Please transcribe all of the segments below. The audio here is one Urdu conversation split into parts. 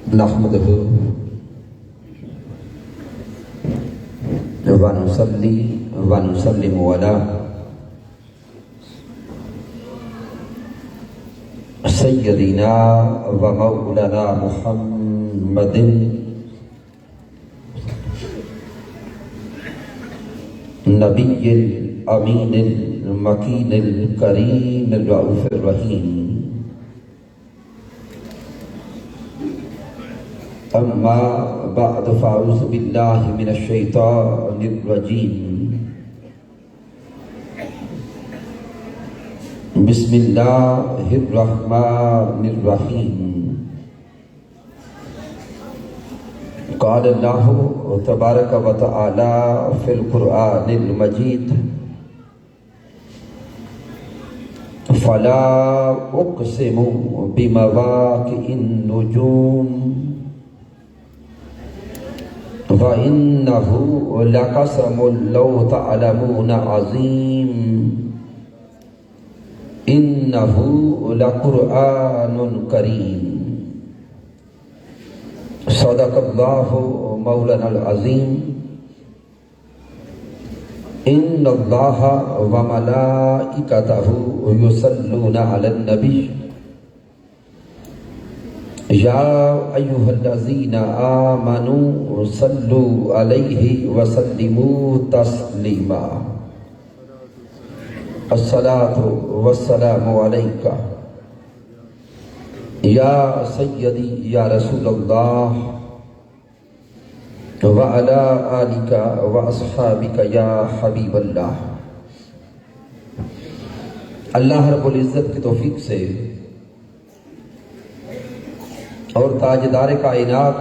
نحمده ونصلي ونسلم على سيدنا ومولانا محمد النبي الأمين المكين الكريم الرؤوف الرحيم. أما بعد فأعوذ بالله من الشيطان الرجيم. بسم الله الرحمن الرحيم. قال الله تبارك وتعالى في القرآن المجيد: فلا أقسم بمواقع النجوم وَإِنَّهُ لَقَسَمٌ لَوْ تَعْلَمُونَ عَظِيمٌ إِنَّهُ لَقُرْآنٌ كَرِيمٌ. صدق اللہ مولانا العظیم. إِنَّ اللَّهَ وَمَلَائِكَتَهُ يُصَلُّونَ عَلَى النَّبِيِّ یا ایہا الذین آمنوا صلوا علیہ وسلموا تسلیما. الصلاۃ والسلام علیک یا سیدی یا رسول اللہ وعلی آلک واصحابک یا حبیب اللہ. اللہ رب العزت کی توفیق سے اور تاجدار کائنات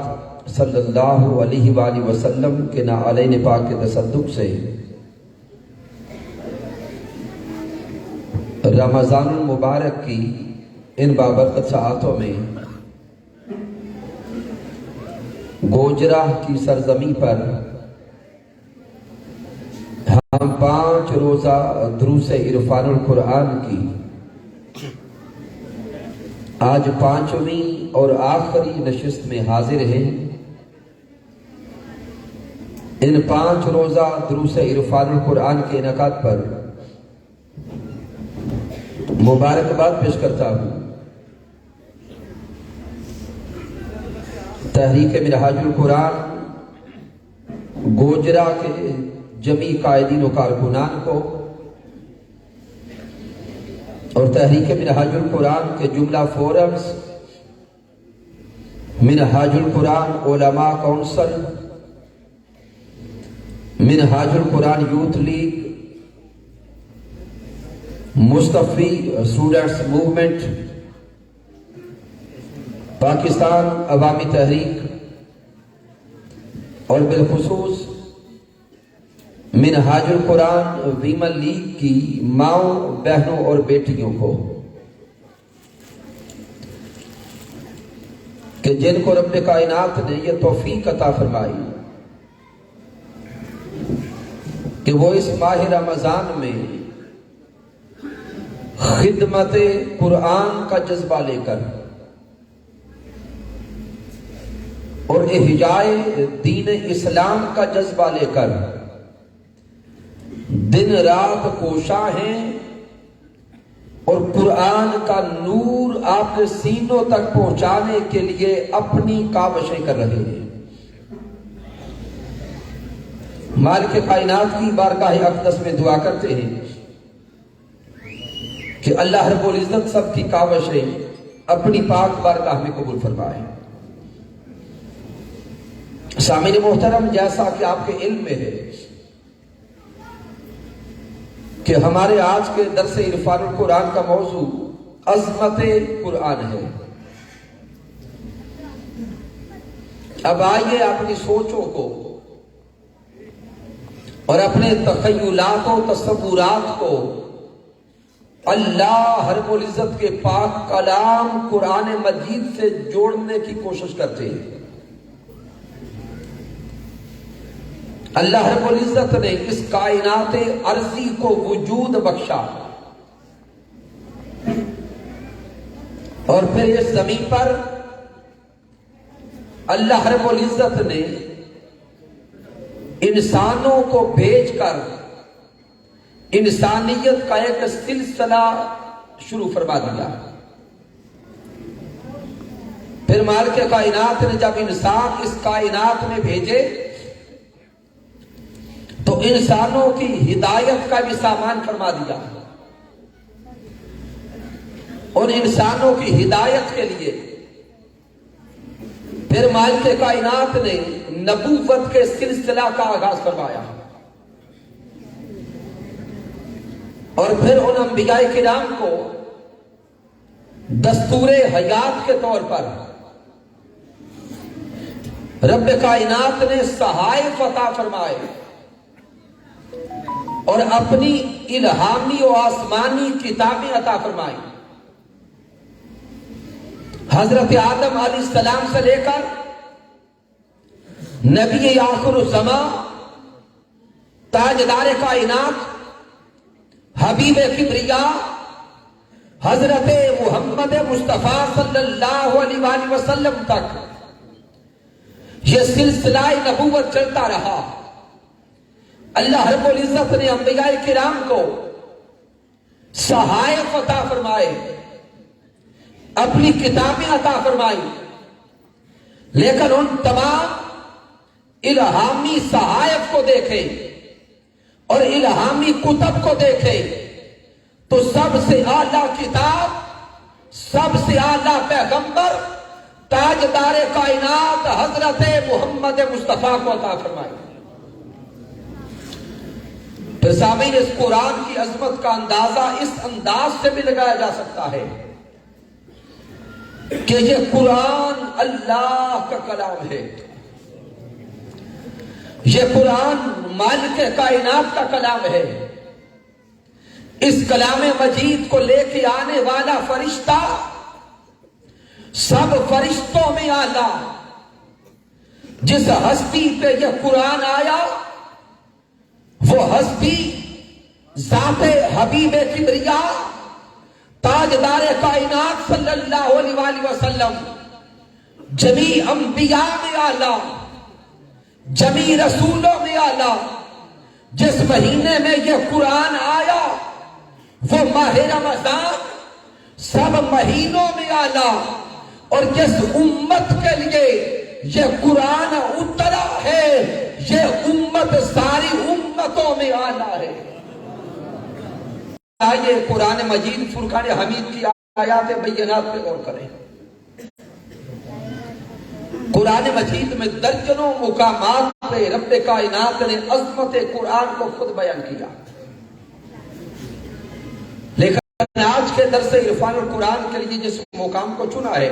صلی اللہ علیہ وآلہ وسلم کے نعلین پاک کے تصدق سے رمضان المبارک کی ان بابرکت ساعتوں میں گوجرہ کی سرزمین پر ہم 5 روزہ دروس عرفان القرآن کی آج 5ویں اور آخری نشست میں حاضر ہیں. ان 5 روزہ دروس عرفان القرآن کے انعقاد پر مبارکباد پیش کرتا ہوں تحریک منہاج القرآن گوجرہ کے جمیع قائدین و کارکنان کو اور تحریک منہاج القرآن کے جملہ فورمز، منہاج القرآن علماء کونسل، منہاج القرآن یوتھ لیگ، مصطفی اسٹوڈنٹس موومنٹ، پاکستان عوامی تحریک اور بالخصوص منہاج القرآن ویمن لیگ کی ماؤں، بہنوں اور بیٹیوں کو کہ جن کو رب کائنات نے یہ توفیق عطا فرمائی کہ وہ اس ماہ رمضان میں خدمت قرآن کا جذبہ لے کر اور احیاء دین اسلام کا جذبہ لے کر دن رات کوشاں ہیں اور قرآن کا نور آپ کے سینوں تک پہنچانے کے لیے اپنی کاوشیں کر رہے ہیں. مالک کائنات کی بارگاہ اقدس میں دعا کرتے ہیں کہ اللہ رب العزت سب کی کاوشیں اپنی پاک بارگاہ میں قبول فرمائے. سامعین محترم، جیسا کہ آپ کے علم میں ہے کہ ہمارے آج کے درس عرفان القرآن کا موضوع عظمت قرآن ہے. اب آئیے اپنی سوچوں کو اور اپنے تخیلات و تصورات کو اللہ رب العزت کے پاک کلام قرآن مجید سے جوڑنے کی کوشش کرتے ہیں. اللہ رب العزت نے اس کائنات ارضی کو وجود بخشا اور پھر اس زمین پر اللہ رب العزت نے انسانوں کو بھیج کر انسانیت کا ایک سلسلہ شروع فرما دیا. پھر مالک کائنات نے جب انسان اس کائنات میں بھیجے تو انسانوں کی ہدایت کا بھی سامان فرما دیا، اور انسانوں کی ہدایت کے لیے پھر مالک کائنات نے نبوت کے سلسلہ کا آغاز فرمایا، اور پھر ان انبیاء کرام کو دستور حیات کے طور پر رب کائنات نے صحائف عطا فرمائے اور اپنی الہامی و آسمانی کتابیں عطا فرمائی. حضرت آدم علیہ السلام سے لے کر نبی آخر الزمان تاجدار کائنات حبیب کبریا حضرت محمد مصطفیٰ صلی اللہ علیہ وآلہ وسلم تک یہ سلسلہ نبوت چلتا رہا. اللہ رب العزت نے انبیاء کرام کو صحائف عطا فرمائے، اپنی کتابیں عطا فرمائی، لیکن ان تمام الہامی صحائف کو دیکھے اور الہامی کتب کو دیکھے تو سب سے اعلیٰ کتاب، سب سے اعلیٰ پیغمبر تاجدار کائنات حضرت محمد مصطفیٰ کو عطا فرمائی. پھر سامعین، اس قرآن کی عظمت کا اندازہ اس انداز سے بھی لگایا جا سکتا ہے کہ یہ قرآن اللہ کا کلام ہے، یہ قرآن مالک کائنات کا کلام ہے. اس کلام مجید کو لے کے آنے والا فرشتہ سب فرشتوں میں اعلیٰ، جس ہستی پہ یہ قرآن آیا وہ ہستی ذات حبیب کبریا تاجدار کائنات صلی اللہ علیہ وآلہ وسلم جمیع انبیاء میں اعلیٰ، جمیع رسولوں میں اعلیٰ. جس مہینے میں یہ قرآن آیا وہ ماہ رمضان سب مہینوں میں اعلیٰ، اور جس امت کے لیے یہ قرآن اترا ہے یہ امت ساری امتوں میں اعلیٰ ہے. آئیے قرآن مجید فرقان حمید کی آیات بینات پہ غور کریں. قرآن مجید میں درجنوں مقامات پہ رب کائنات نے عظمت قرآن کو خود بیان کیا، لیکن آج کے درس عرفان القرآن کے لیے جس مقام کو چنا ہے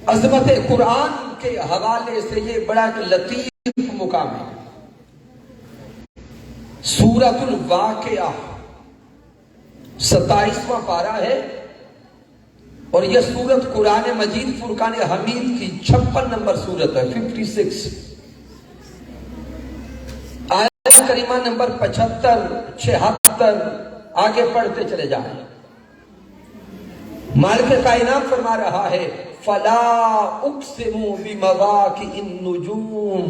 عظمت قرآن کے حوالے سے یہ بڑا ایک لطیف مقام ہے. سورۃ الواقعہ 27واں پارہ ہے، اور یہ سورت قرآن مجید فرقان حمید کی 56 نمبر سورت ہے، 56. آیت کریمہ نمبر 75 76 آگے پڑھتے چلے جائیں. مالک کائنات فرما رہا ہے فلا اقسم بمواقع النجوم.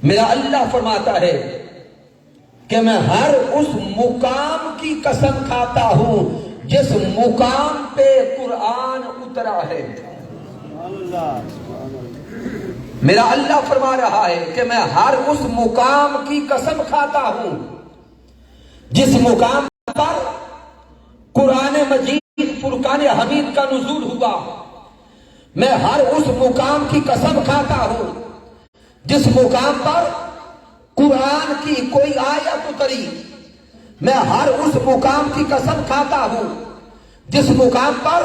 میرا اللہ فرماتا ہے کہ میں ہر اس مقام کی قسم کھاتا ہوں جس مقام پہ قرآن اترا ہے. میرا اللہ فرما رہا ہے کہ میں ہر اس مقام کی قسم کھاتا ہوں جس مقام پر قرآن مجید فرقان حمید کا نزول ہوا. میں ہر اس مقام کی قسم کھاتا ہوں جس مقام پر قرآن کی کوئی آیت اتری. میں ہر اس مقام کی قسم کھاتا ہوں جس مقام پر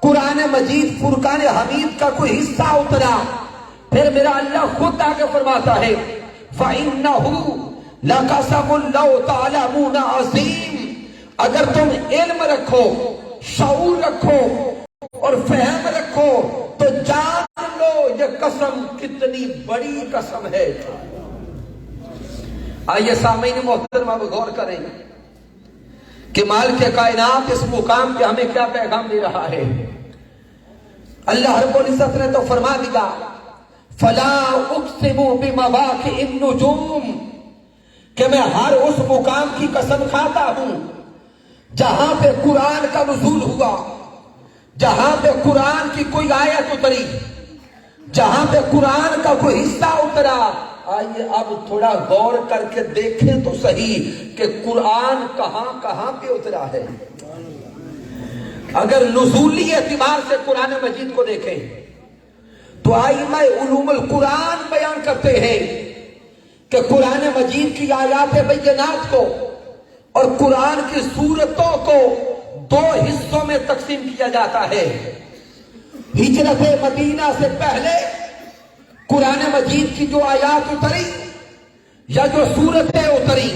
قرآن مجید فرقان حمید کا کوئی حصہ اترا. پھر میرا اللہ خود آگے فرماتا ہے فَإِنَّهُ لَقَسَمٌ لَوْ تَعْلَمُونَ عَظِيمٌ. اگر تم علم رکھو، شعور رکھو اور فہم رکھو تو جان لو یہ قسم کتنی بڑی قسم ہے. آئیے سامعین محترم اب غور کریں کہ مالک کائنات اس مقام پہ ہمیں کیا پیغام دے رہا ہے. اللہ رب العزت نے تو فرما دیا فلا اقسم بمواقع النجوم کہ میں ہر اس مقام کی قسم کھاتا ہوں جہاں پہ قرآن کا نزول ہوا، جہاں پہ قرآن کی کوئی آیت اتری، جہاں پہ قرآن کا کوئی حصہ اترا۔ آئیے اب تھوڑا غور کر کے دیکھیں تو صحیح کہ قرآن کہاں کہاں پہ اترا ہے۔ اگر نزولی اعتبار سے قرآن مجید کو دیکھیں تو ائمہ علوم القرآن بیان کرتے ہیں کہ قرآن مجید کی آیات بینات کو اور قرآن کی سورتوں کو دو حصوں میں تقسیم کیا جاتا ہے۔ ہجرت مدینہ سے پہلے قرآن مجید کی جو آیات اتری یا جو سورتیں اتری،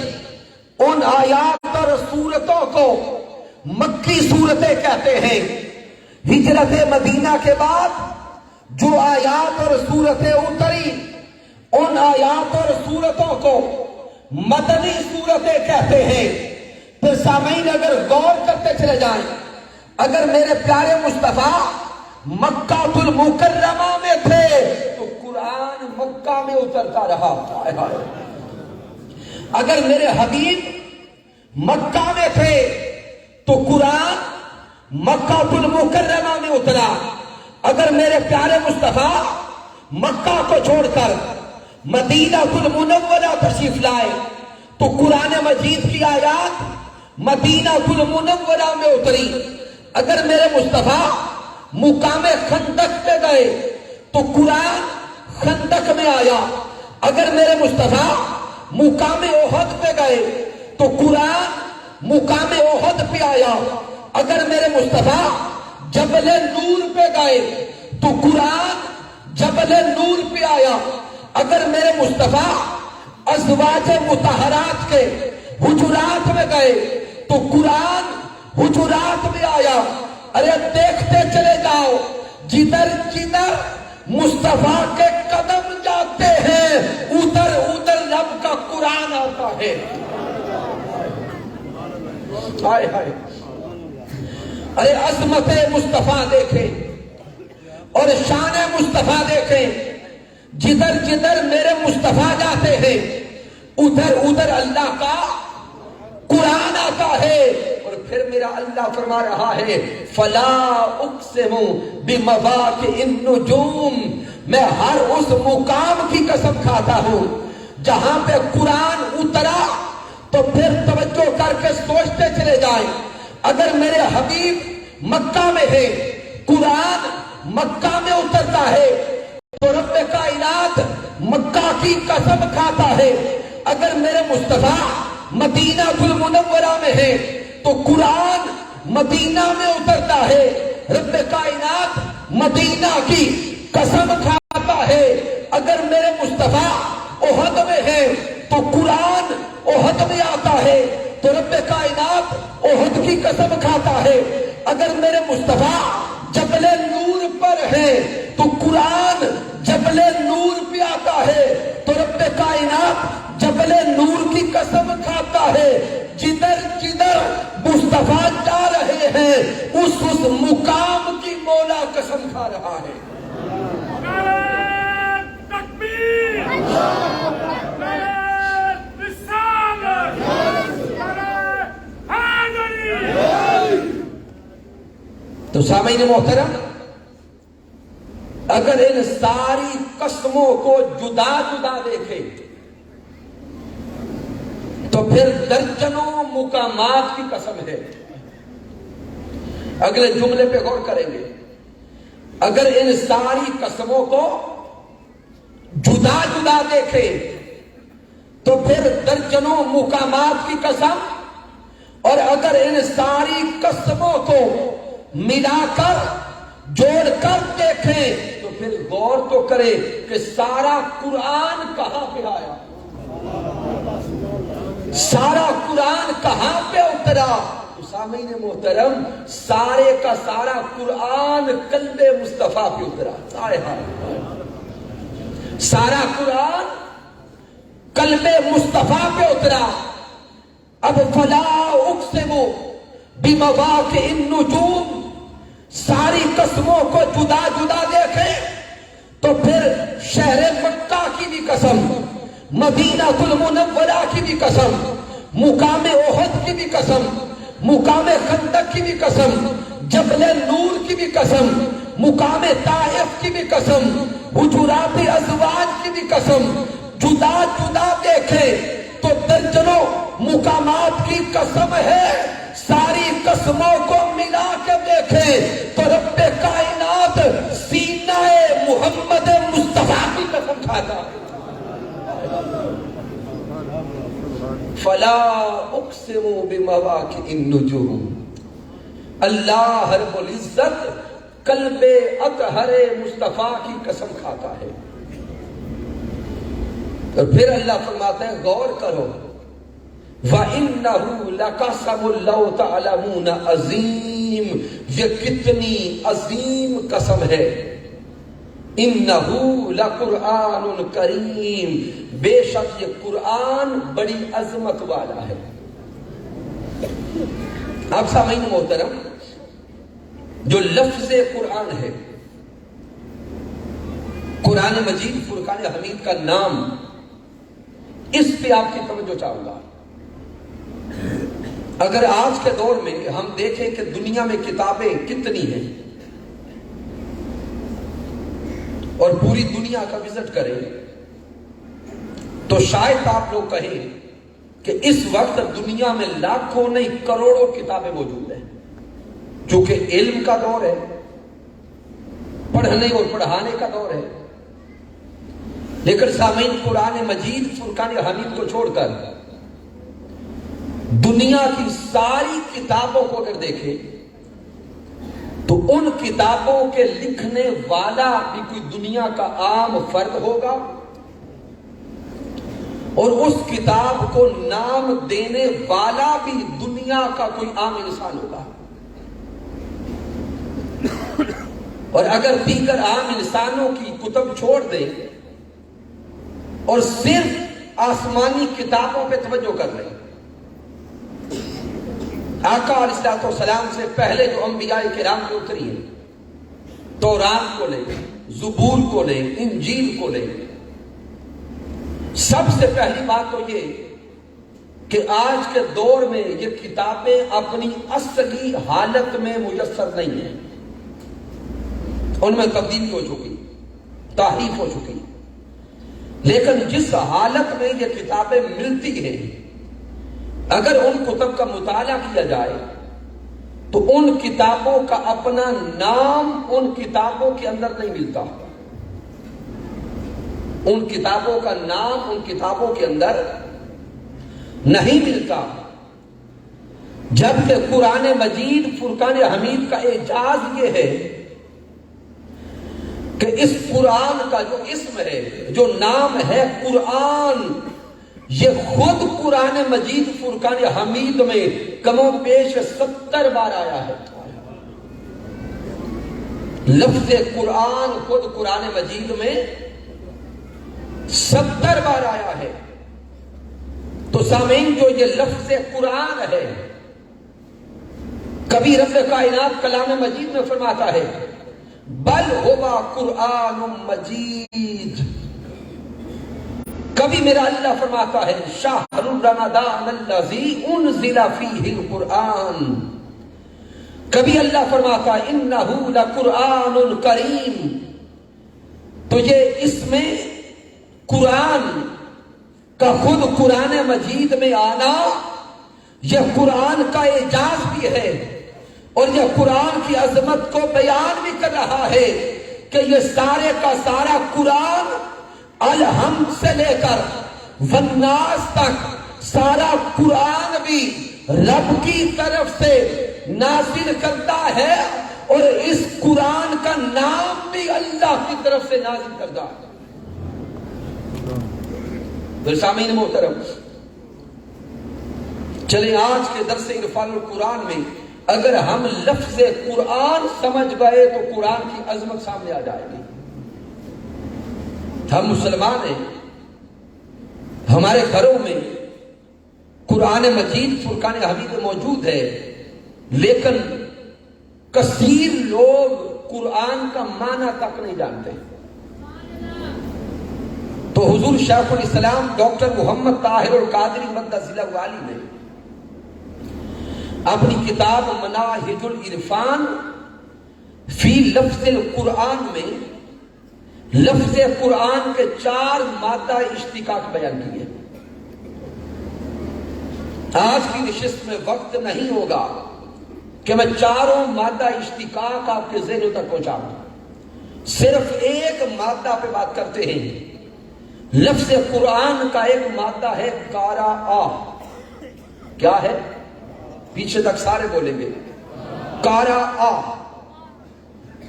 ان آیات اور سورتوں کو مکی سورتیں کہتے ہیں۔ ہجرت مدینہ کے بعد جو آیات اور سورتیں اتری، ان آیات اور سورتوں کو مدنی سورتیں کہتے ہیں۔ پھر سامعین اگر غور کرتے چلے جائیں، اگر میرے پیارے مصطفیٰ مکہ المکرمہ میں تھے تو قرآن مکہ میں اترتا رہا۔ اگر میرے حبیب مکہ میں تھے تو قرآن مکہ المکرمہ میں اترا۔ اگر میرے پیارے مصطفیٰ مکہ کو چھوڑ کر مدینہ المنورہ تشریف لائے تو قرآن مجید کی آیات مدینہ المنورہ میں اتری۔ اگر میرے مصطفیٰ مقام خندق پہ گئے تو قرآن خندق میں آیا۔ اگر میرے مصطفیٰ مقام احد پہ گئے تو قرآن مقام احد پہ آیا۔ اگر میرے مصطفیٰ جبل نور پہ گئے تو قرآن جبل نور پہ آیا۔ اگر میرے مصطفیٰ ازواج مطہرات کے حجرات میں گئے تو قرآن حجرات میں آیا۔ ارے دیکھتے چلے جاؤ، جدھر جدھر مصطفیٰ کے قدم جاتے ہیں ادھر ادھر رب کا قرآن آتا ہے۔ ہائے ہائے، ارے عظمت مصطفیٰ دیکھیں اور شان مصطفیٰ دیکھیں، جدھر جدھر میرے مصطفیٰ جاتے ہیں ادھر ادھر اللہ کا قرآن آتا ہے۔ اور پھر میرا اللہ فرما رہا ہے فلا اقسم بمواقع النجوم، میں ہر اس مقام کی قسم کھاتا ہوں جہاں پہ قرآن اترا۔ تو پھر توجہ کر کے سوچتے چلے جائیں، اگر میرے حبیب مکہ میں ہے، قرآن مکہ میں اترتا ہے تو رب کائنات مکہ کی قسم کھاتا ہے۔ اگر میرے مصطفیٰ مدینہ المنورہ میں ہے تو قرآن مدینہ میں اترتا ہے، رب کائنات مدینہ کی قسم کھاتا ہے۔ اگر میرے مصطفیٰ احد میں ہے تو قرآن احد میں آتا ہے تو رب کائنات احد کی قسم کھاتا ہے۔ اگر میرے مصطفیٰ جبل نور پر ہے تو قرآن جبل نور پہ آتا ہے تو رب کائنات جبل نور کی قسم کھاتا ہے۔ جدھر جدھر مصطفیٰ جا رہے ہیں اس مقام کی مولا قسم کھا رہا ہے۔ تو سامعین محترم، اگر ان ساری قسموں کو جدا جدا دیکھیں تو پھر درجنوں مقامات کی قسم ہے۔ اگلے جملے پہ غور کریں گے، اگر ان ساری قسموں کو جدا جدا دیکھیں تو پھر درجنوں مقامات کی قسم، اور اگر ان ساری قسموں کو ملا کر جوڑ کر دیکھیں تو پھر غور تو کرے کہ سارا قرآن کہاں پہ آیا، سارا قرآن کہاں پہ اترا۔ سامعین محترم، سارے کا سارا قرآن قلب مصطفیٰ پہ اترا۔ سارا قرآن قلب مصطفیٰ پہ اترا۔ اب فلا اقسم بمواقع النجوم، ساری قسموں کو جدا جدا دیکھیں تو پھر شہر مکہ کی بھی قسم، مدینہ المنورہ کی بھی قسم، مقام احد کی بھی قسم، مقام خندق کی بھی قسم، جبل نور کی بھی قسم، مقام طائف کی بھی قسم، حجرات ازواج کی بھی قسم، جدا جدا دیکھیں تو درجنوں مقامات کی قسم ہے۔ ساری قسموں کو ملا کے دیکھیں تو رب کائنات سینہ محمد مصطفیٰ کی قسم کھاتا ہے۔ فلا اقسم بمواقع النجوم، اللہ رب العزت قلب اطہر مصطفیٰ کی قسم کھاتا ہے۔ اور پھر اللہ فرماتے ہیں غور کرو، وَإِنَّهُ لَقَسَمٌ لَوْ تَعْلَمُونَ عظیم، یہ کتنی عظیم قسم ہے۔ إِنَّهُ لَقُرْآنٌ کریم، بے شک یہ قرآن بڑی عظمت والا ہے۔ آپ سامعین محترم، جو لفظ قرآن ہے، قرآن مجید فرقان حمید کا نام، اس پہ آپ کی توجہ چاہوں گا۔ اگر آج کے دور میں ہم دیکھیں کہ دنیا میں کتابیں کتنی ہیں اور پوری دنیا کا وزٹ کریں تو شاید آپ لوگ کہیں کہ اس وقت دنیا میں لاکھوں نہیں کروڑوں کتابیں موجود ہیں، چونکہ علم کا دور ہے، پڑھنے اور پڑھانے کا دور ہے۔ لیکن سامعین، قرآن مجید فرقان حمید کو چھوڑ کر دنیا کی ساری کتابوں کو اگر دیکھیں تو ان کتابوں کے لکھنے والا بھی کوئی دنیا کا عام فرد ہوگا اور اس کتاب کو نام دینے والا بھی دنیا کا کوئی عام انسان ہوگا۔ اور اگر دیگر عام انسانوں کی کتب چھوڑ دیں اور صرف آسمانی کتابوں پہ توجہ کر لیں، آقا علیہ السلام سے پہلے جو انبیاء کرام کی اتری ہیں، تورات کو لیں، زبور کو لیں، انجیل کو لیں، سب سے پہلی بات تو یہ کہ آج کے دور میں یہ کتابیں اپنی اصلی حالت میں میسر نہیں ہیں، ان میں تبدیلی ہو چکی، تحریف ہو چکی۔ لیکن جس حالت میں یہ کتابیں ملتی ہیں، اگر ان کتب کا مطالعہ کیا جائے تو ان کتابوں کا اپنا نام ان کتابوں کے اندر نہیں ملتا، ان کتابوں کا نام ان کتابوں کے اندر نہیں ملتا، جبکہ قرآن مجید فرقان حمید کا اعجاز یہ ہے کہ اس قرآن کا جو اسم ہے، جو نام ہے قرآن، یہ خود قرآن مجید فرقان حمید میں کم و بیش 70 بار آیا ہے۔ لفظ قرآن خود قرآن مجید میں 70 بار آیا ہے۔ تو سامعین، جو یہ لفظ قرآن ہے، کبھی رب کائنات کلام مجید میں فرماتا ہے بل ہوا قرآن مجید، کبھی میرا اللہ فرماتا ہے شہر رمضان الذی انزل فیہ القرآن، کبھی اللہ فرماتا ہے انہ لقرآن کریم۔ تو یہ اس میں قرآن کا خود قرآن مجید میں آنا، یہ قرآن کا اعجاز بھی ہے اور یہ قرآن کی عظمت کو بیان بھی کر رہا ہے کہ یہ سارے کا سارا قرآن الحمد سے لے کر والناس تک سارا قرآن بھی رب کی طرف سے نازل کرتا ہے اور اس قرآن کا نام بھی اللہ کی طرف سے نازل کرتا ہے۔ تو سامعین محترم، چلیں آج کے درس عرفان القرآن میں اگر ہم لفظ قرآن سمجھ گئے تو قرآن کی عظمت سامنے آ جائے گی۔ ہم مسلمان ہیں، ہمارے گھروں میں قرآن مجید فرقان حمید موجود ہے، لیکن کثیر لوگ قرآن کا معنی تک نہیں جانتے. تو حضور شیخ الاسلام ڈاکٹر محمد طاہر القادری مدث اللہ علی نے اپنی کتاب مناہج العرفان فی لفظ القرآن میں لفظ قرآن کے 4 مادہ اشتقاق بیان کیے. آج کی نشست میں وقت نہیں ہوگا کہ میں 4 مادہ اشتقاق آپ کے ذہنوں تک پہنچاؤں. صرف ایک مادہ پہ بات کرتے ہیں. لفظ قرآن کا ایک مادہ ہے قارآ. کیا ہے؟ پیچھے تک سارے بولیں گے قارآ.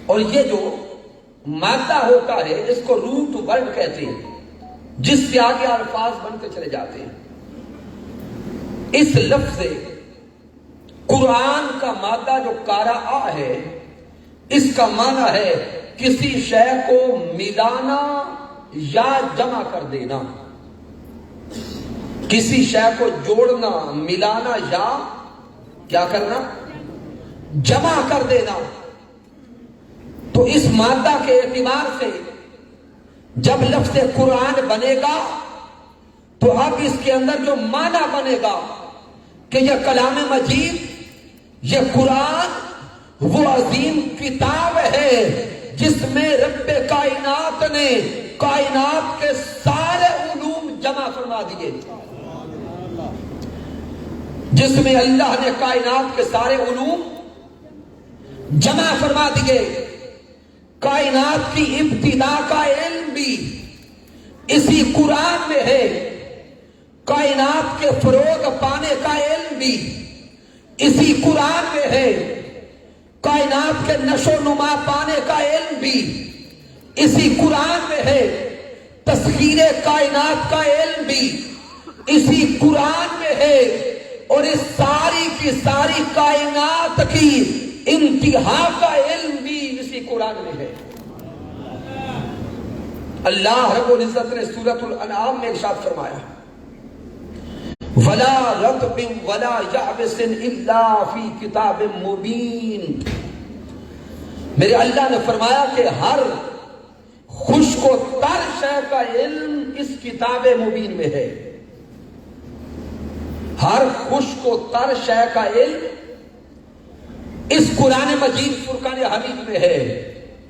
اور یہ جو مادہ ہوتا ہے اس کو روٹ ورڈ کہتے ہیں, جس سے آگے الفاظ بنتے چلے جاتے ہیں. اس لفظ قرآن کا مادہ جو قارآ ہے, اس کا معنی ہے کسی شے کو ملانا یا جمع کر دینا. کسی شے کو جوڑنا, ملانا یا کیا کرنا, جمع کر دینا. تو اس مادہ کے اعتبار سے جب لفظ قرآن بنے گا تو اب اس کے اندر جو معنی بنے گا کہ یہ کلام مجید, یہ قرآن وہ عظیم کتاب ہے جس میں رب کائنات نے کائنات کے سارے علوم جمع فرما دیے. جس میں اللہ نے کائنات کے سارے علوم جمع فرما دیے. کائنات کی ابتدا کا علم بھی اسی قرآن میں ہے. کائنات کے فروغ پانے کا علم بھی اسی قرآن میں ہے. کائنات کے نشو نما پانے کا علم بھی اسی قرآن میں ہے. تسخیر کائنات کا علم بھی اسی قرآن میں ہے. اور اس ساری کی ساری کائنات کی انتہا کا علم بھی اسی قرآن میں ہے. اللہ رب العزت نے سورۃ الانعام میں ارشاد فرمایا وَلَا رَطْبٍ وَلَا يَعْبِسٍ إِلَّا فِي كِتَابٍ مُبِينٍ. میرے اللہ نے فرمایا کہ ہر خشک و تر شے کا علم اس کتاب مبین میں ہے. ہر خشک و تر شے کا علم اس قرآن مجید فرقان حمید میں ہے.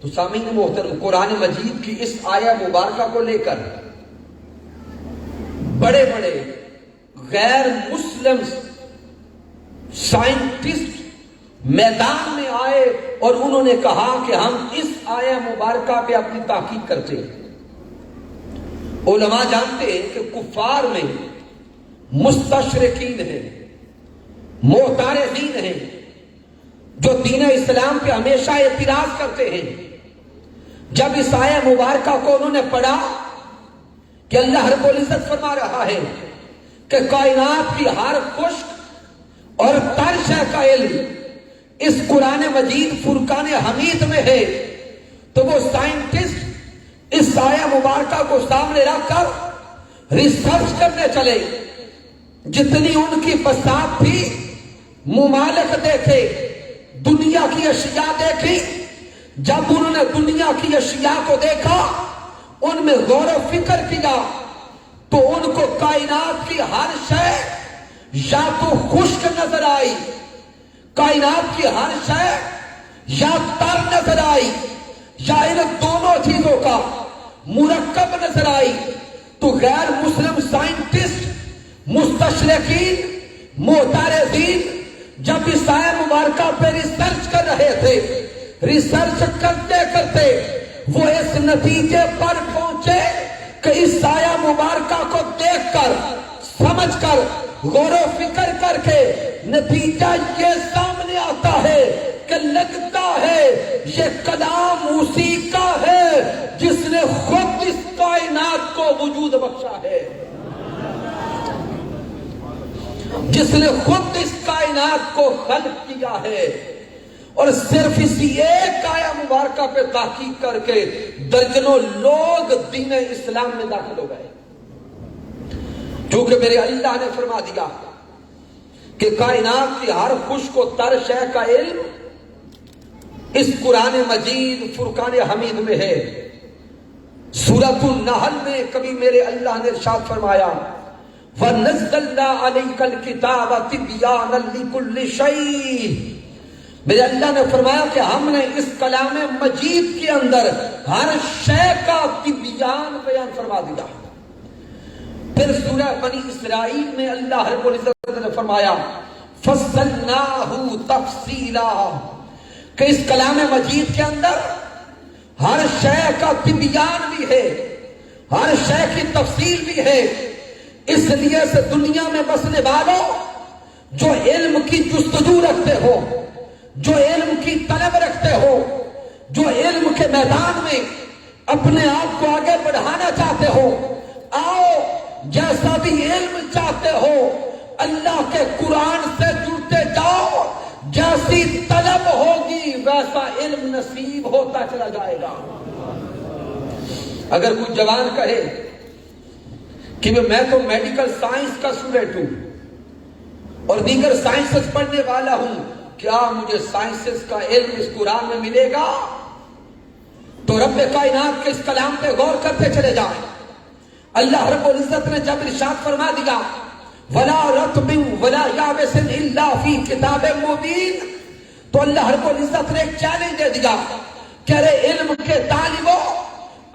تو سامعین محترم, قرآن مجید کی اس آیہ مبارکہ کو لے کر بڑے بڑے غیر مسلم سائنٹسٹ میدان میں آئے اور انہوں نے کہا کہ ہم اس آیہ مبارکہ پہ اپنی تحقیق کرتے ہیں. علماء جانتے ہیں کہ کفار میں مستشرقین ہیں, معترضین ہیں, جو دین اسلام پہ ہمیشہ اعتراض کرتے ہیں. جب اس آیہ مبارکہ کو انہوں نے پڑھا کہ اللہ رب العزت فرما رہا ہے کہ کائنات کی ہر خشک اور تر شے کا علم اس قرآن مجید فرقان حمید میں ہے, تو وہ سائنٹسٹ اس آیہ مبارکہ کو سامنے رکھ کر ریسرچ کرنے چلے. جتنی ان کی بساط تھی, ممالک دیکھے, دنیا کی اشیاء دیکھی. جب انہوں نے دنیا کی اشیاء کو دیکھا, ان میں غور و فکر کیا, تو ان کو کائنات کی ہر شے یا تو خشک نظر آئی, کائنات کی ہر شے یا تر نظر آئی, یا ان دونوں چیزوں کا مرکب نظر آئی. تو غیر مسلم سائنٹسٹ, مستشرقین, معترضین جب اس آیہ مبارکہ پہ ریسرچ کر رہے تھے, ریسرچ کرتے کرتے وہ اس نتیجے پر پہنچے کہ اس آیہ مبارکہ کو دیکھ کر, سمجھ کر, غور و فکر کر کے نتیجہ یہ سامنے آتا ہے کہ لگتا ہے یہ کلام اسی کا ہے جس نے خود اس کائنات کو وجود بخشا ہے, جس نے خود اس کائنات کو خلق کیا ہے. اور صرف اسی ایک آیہ مبارکہ پہ تحقیق کر کے درجنوں لوگ دین اسلام میں داخل ہو گئے. کیونکہ میرے اللہ نے فرما دیا کہ کائنات کی ہر خشک و تر شے کا علم اس قرآن مجید فرقان حمید میں ہے. سورۃ النحل میں کبھی میرے اللہ نے ارشاد فرمایا وَنَزَّلْنَا عَلَيْكَ الْكِتَابَ تِبْيَانًا لِكُلِّ شَيْءٍ. میرے اللہ نے فرمایا کہ ہم نے اس کلام مجید کے اندر ہر شے کا تبیان بیان فرما دیا. پھر سورہ بنی اسرائیل میں اللہ رب العزت نے فرمایا فَصَّلْنَاهُ تَفْصِيلًا کہ اس کلام مجید کے اندر ہر شے کا تبیان بھی ہے، ہر شے کی تفصیل بھی ہے. اس لیے سے دنیا میں بسنے والوں جو علم کی جستجو رکھتے ہو، جو علم کی طلب رکھتے ہو، جو علم کے میدان میں اپنے آپ کو آگے بڑھانا چاہتے ہو، آؤ جیسا بھی علم چاہتے ہو اللہ کے قرآن سے جڑتے جاؤ. جیسی طلب ہوگی ویسا علم نصیب ہوتا چلا جائے گا. اگر کوئی جوان کہے کہ میں تو میڈیکل سائنس کا اسٹوڈنٹ ہوں اور دیگر سائنسز پڑھنے والا ہوں، کیا مجھے سائنسز کا علم اس قرآن میں ملے گا؟ تو رب کائنات کے اس کلام پہ غور کرتے چلے جائیں. اللہ رب العزت نے جب ارشاد فرما دیا وَلَا رَطْبٍ وَلَا يَابِسٍ إِلَّا فِي كِتَابٍ مُبِينٍ، تو اللہ رب العزت نے ایک چیلنج دے دیا کہ ارے علم کے طالبوں،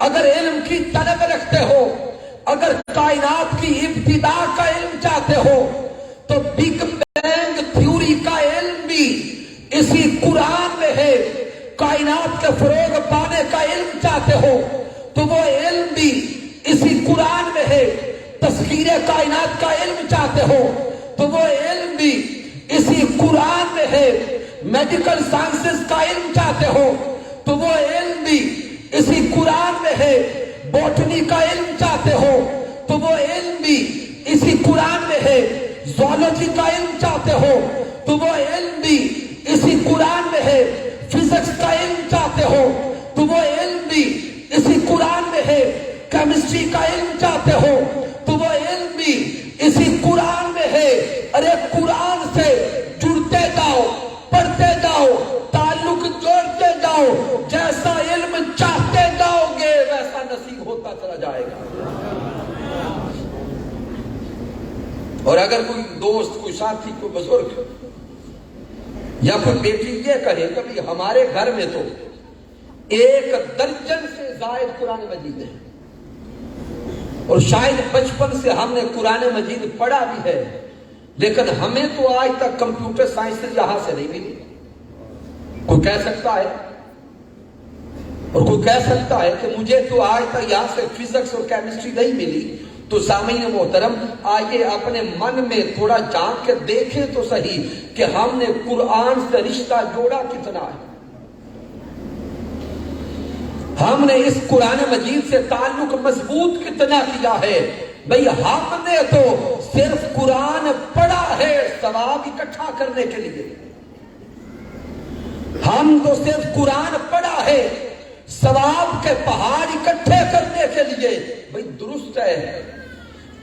اگر علم کی طلب رکھتے ہو، اگر کائنات کی ابتدا کا علم چاہتے ہو تو بگ بینگ تھیوری کا علم بھی اسی قرآن میں ہے. کائنات کے فروغ پانے کا علم چاہتے ہو تو وہ علم بھی اسی قرآن میں ہے. تسخیر کائنات کا علم چاہتے ہو تو وہ علم بھی اسی قرآن میں ہے. میڈیکل سائنسز کا علم چاہتے ہو تو وہ علم بھی اسی قرآن میں ہے. بوٹنی کا علم چاہتے ہو تو وہ علم بھی اسی قرآن میں ہے. زوالوجی کا علم چاہتے ہو تو وہ علم بھی اسی قرآن میں ہے. فزکس کا علم چاہتے ہو تو وہ علم بھی اسی قرآن میں ہے. کیمسٹری کا علم چاہتے ہو تو وہ علم بھی اسی قرآن میں ہے. ارے قرآن سے جڑتے جاؤ، پڑھتے جاؤ، تعلق جوڑتے جاؤ، جیسا علم چاہتے جاؤ گے ویسا نصیب ہوتا چلا جائے گا. اور اگر کوئی دوست، کوئی ساتھی، کوئی بزرگ یا کوئی بیٹی یہ کہے کبھی ہمارے گھر میں تو 1 درجن سے زائد قرآن مجید ہے اور شاید بچپن سے ہم نے قرآن مجید پڑھا بھی ہے، لیکن ہمیں تو آج تک کمپیوٹر سائنس یہاں سے نہیں ملی. کوئی کہہ سکتا ہے اور کوئی کہہ سکتا ہے کہ مجھے تو آج تک یہاں سے فزکس اور کیمسٹری نہیں ملی. تو سامعین محترم، آئیے اپنے من میں تھوڑا جھانک کے دیکھیں تو صحیح کہ ہم نے قرآن سے رشتہ جوڑا کتنا ہے. ہم نے اس قرآن مجید سے تعلق مضبوط کتنا کیا ہے. بھئی ہم نے تو صرف قرآن پڑھا ہے ثواب اکٹھا کرنے کے لیے. ہم تو صرف قرآن پڑھا ہے ثواب کے پہاڑ اکٹھے کرنے کے لیے. بھئی درست ہے،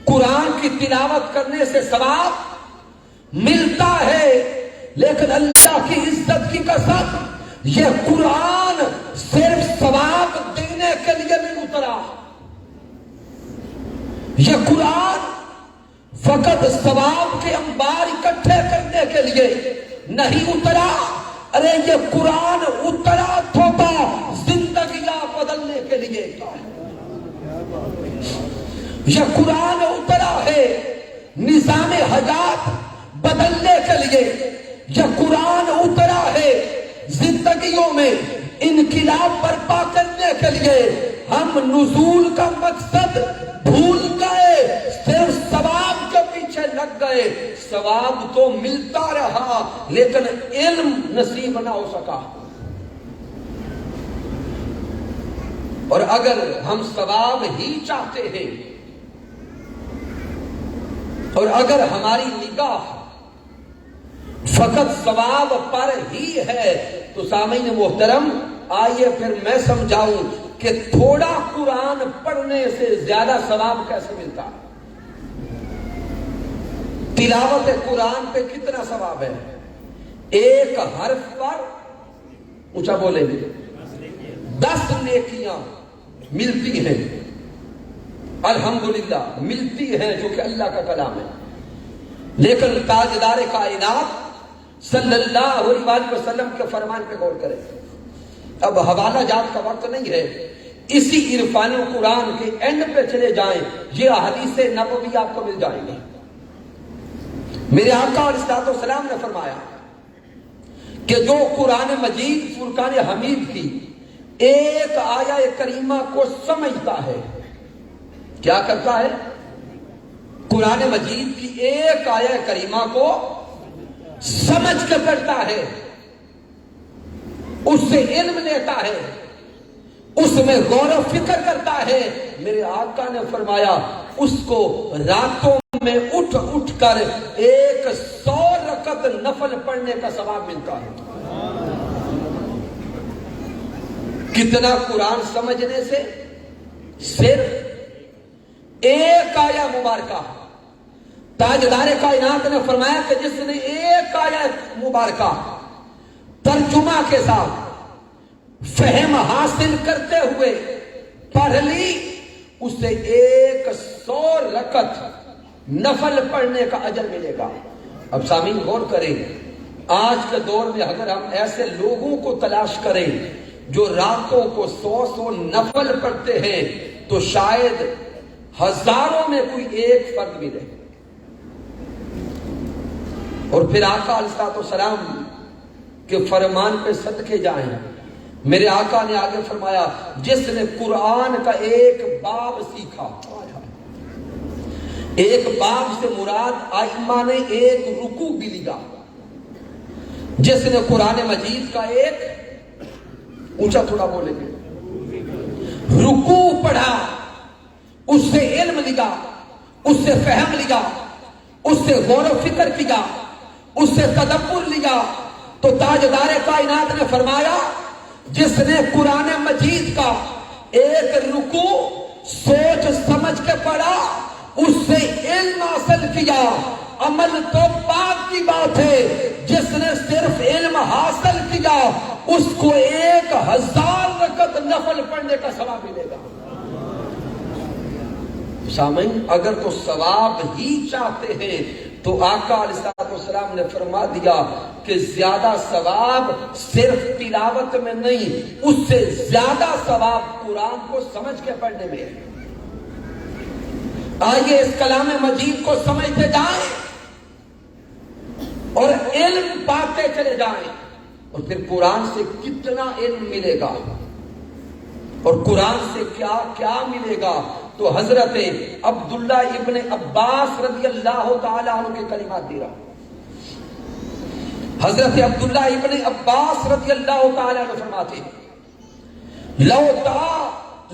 قرآن کی تلاوت کرنے سے ثواب ملتا ہے، لیکن اللہ کی عزت کی قسم یہ قرآن صرف ثواب دینے کے لیے نہیں اترا. یہ قرآن فقط ثواب کے انبار اکٹھے کرنے کے لیے نہیں اترا. ارے یہ قرآن اترا تھوڑا زندگیاں بدلنے کے لیے. یہ قرآن اترا ہے نظام حیات بدلنے کے لیے. یہ قرآن اترا ہے زندگیوں میں انقلاب برپا کرنے کے لیے. ہم نزول کا مقصد بھول گئے، صرف ثواب کے پیچھے لگ گئے. ثواب تو ملتا رہا لیکن علم نصیب نہ ہو سکا. اور اگر ہم ثواب ہی چاہتے ہیں اور اگر ہماری نگاہ فقط ثواب پر ہی ہے تو سامعین محترم، آئیے پھر میں سمجھاؤں کہ تھوڑا قرآن پڑھنے سے زیادہ ثواب کیسے ملتا ہے. تلاوت قرآن پہ کتنا ثواب ہے؟ 1 حرف پر اونچا بولیں گے 10 نیکیاں ملتی ہیں، الحمدللہ ملتی ہیں، جو کہ اللہ کا کلام ہے، لیکن تاجدار کائنات صلی اللہ علیہ وسلم کے فرمان پہ غور کریں۔ اب حوالہ جات کا وقت نہیں ہے، اسی عرفان قرآن کے اینڈ پہ چلے جائیں، یہ احادیث نبوی آپ کو مل جائیں گے۔ میرے آقا علیہ السلام نے فرمایا کہ جو قرآن مجید فرقان حمید کی ایک آیہ کریمہ کو سمجھتا ہے، کیا کرتا ہے؟ قرآن مجید کی ایک آیہ کریمہ کو سمجھ کے پڑھتا ہے، اس سے علم لیتا ہے، اس میں غور و فکر کرتا ہے، میرے آقا نے فرمایا اس کو راتوں میں اٹھ اٹھ کر 100 رکعت نفل پڑھنے کا ثواب ملتا ہے۔ کتنا قرآن سمجھنے سے؟ صرف ایک آیہ مبارکہ۔ تاجدار کائنات نے فرمایا کہ جس نے ایک آیہ مبارکہ ترجمہ کے ساتھ فہم حاصل کرتے ہوئے پڑھ لی، اسے 100 رکعت نفل پڑھنے کا اجر ملے گا۔ اب سامعین غور کریں، آج کے دور میں اگر ہم ایسے لوگوں کو تلاش کریں جو راتوں کو 100 نفل پڑھتے ہیں تو شاید ہزاروں میں کوئی ایک فرد ملے۔ اور پھر آقا علیہ السلام کے فرمان پہ صدقے جائیں، میرے آقا نے آگے فرمایا جس نے قرآن کا ایک باب سیکھا، ایک باب سے مراد ائمہ نے ایک رکوع بھی لیا، جس نے قرآن مجید کا ایک، اونچا تھوڑا بولیں گے، رکوع پڑھا، اس سے علم لیا، اس سے فہم لیا، اس سے غور و فکر کیا، اس سے تدبر لیا، تو تاجدار کائنات نے فرمایا جس نے قرآن مجید کا ایک رکوع سوچ سمجھ کے پڑھا، اس سے علم حاصل کیا، عمل تو بعد کی بات ہے، جس نے صرف علم حاصل کیا اس کو 1000 رکعت نفل پڑھنے کا ثواب ملے گا۔ سامعین اگر تو ثواب ہی چاہتے ہیں تو آقا علیہ السلام نے فرما دیا کہ زیادہ ثواب صرف تلاوت میں نہیں، اس سے زیادہ ثواب قرآن کو سمجھ کے پڑھنے میں ہے۔ آئیے اس کلام مجید کو سمجھتے جائیں اور علم پاتے چلے جائیں، اور پھر قرآن سے کتنا علم ملے گا اور قرآن سے کیا کیا ملے گا۔ تو حضرت عبداللہ ابن عباس رضی اللہ تعالیٰ عنہ کے کلمات دے رہا ہوں۔ حضرت عبداللہ ابن عباس رضی اللہ تعالیٰ عنہ فرماتے لو تا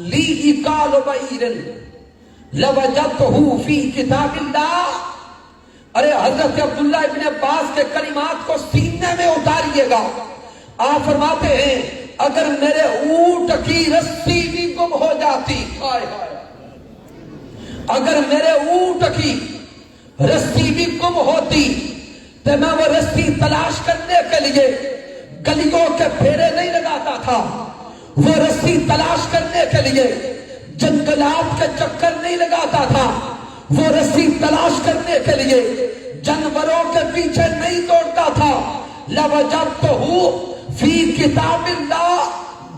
لی اکال بعیر لوجدتہ فی کتاب اللہ۔ ارے حضرت عبداللہ ابن عباس کے کلمات کو سینے میں اتاریے گا۔ آپ فرماتے ہیں اگر میرے اونٹ کی رسی بھی گم ہو جاتی، اگر میرے اونٹ کی رسی بھی گم ہوتی تو میں وہ رسی تلاش کرنے کے لیے گلیوں کے پھیرے نہیں لگاتا تھا، وہ رسی تلاش کرنے کے لیے جنگلات کے چکر نہیں لگاتا تھا، وہ رسی تلاش کرنے کے لیے جانوروں کے پیچھے نہیں دوڑتا تھا۔ لوجدتہ فی کتاب اللہ،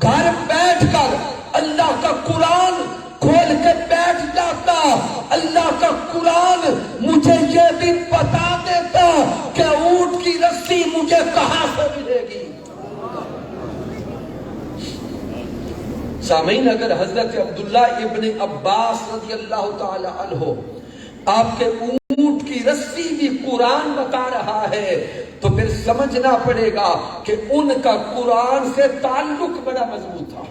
گھر بیٹھ کر اللہ کا قرآن کھول کے بیٹھ جاتا، اللہ کا قرآن مجھے یہ بھی بتا دیتا کہ اونٹ کی رسی مجھے کہاں سے ملے گی۔ سامعین اگر حضرت عبداللہ ابن عباس رضی اللہ تعالی عنہ آپ کے اونٹ کی رسی بھی قرآن بتا رہا ہے تو پھر سمجھنا پڑے گا کہ ان کا قرآن سے تعلق بڑا مضبوط تھا،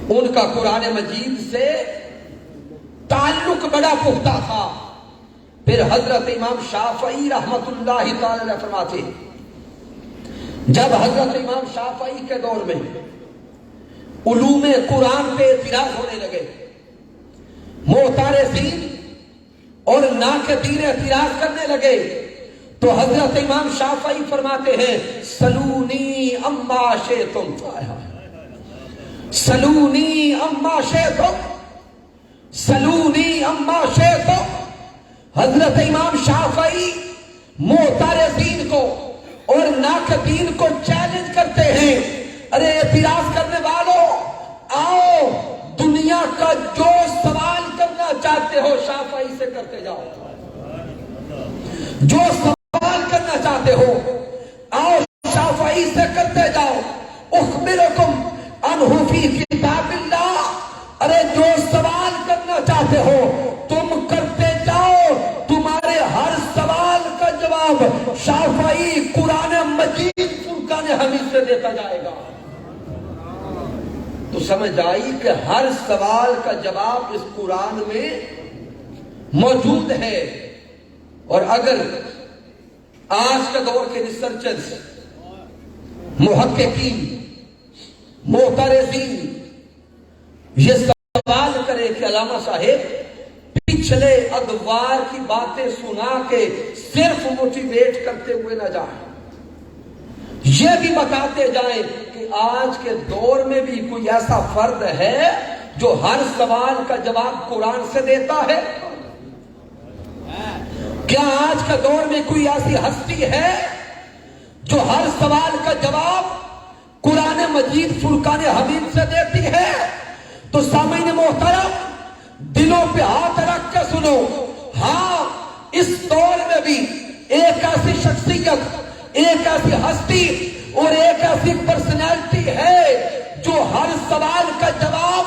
ان کا قرآن مجید سے تعلق بڑا پختہ تھا۔ پھر حضرت امام شافعی رحمت اللہ تعالی علیہ فرماتے جب حضرت امام شافعی کے دور میں علوم قرآن پہ اعتراض ہونے لگے، معترضین اور ناقدین اعتراض کرنے لگے، تو حضرت امام شافعی فرماتے ہیں سلونی اما شئتم، سلونی اما شئتم، سلونی اما شئتم۔ حضرت امام شافعی معترضین کو اور ناقدین کو چیلنج کرتے ہیں، ارے اعتراض کرنے والوں، آؤ دنیا کا جو سوال کرنا چاہتے ہو شافعی سے کرتے جاؤ، جو سوال کرنا چاہتے ہو آؤ شافعی سے کرتے جاؤ۔ اخبرکم عنہ فی کتاب اللہ، ارے جو سوال کرنا چاہتے ہو تم کرتے جاؤ، تمہارے ہر سوال کا جواب شافعی قرآن مجید فرقان حمید سے دیتا جائے گا۔ تو سمجھ آئی کہ ہر سوال کا جواب اس قرآن میں موجود ہے۔ اور اگر آج کے دور کے ریسرچرز، محققین، معترضین یہ سوال کرے کہ علامہ صاحب پچھلے ادوار کی باتیں سنا کے صرف موٹیویٹ کرتے ہوئے نہ جائیں، یہ بھی بتاتے جائیں کہ آج کے دور میں بھی کوئی ایسا فرد ہے جو ہر سوال کا جواب قرآن سے دیتا ہے؟ کیا آج کے دور میں کوئی ایسی ہستی ہے جو ہر سوال کا جواب قرآن مجید فرقان حمید سے دیتی ہے؟ تو سامعین محترم دلوں پہ ہاتھ رکھ کے سنو، ہاں اس دور میں بھی ایک ایسی شخصیت، ایک ایسی ہستی اور ایک ایسی پرسنالٹی ہے جو ہر سوال کا جواب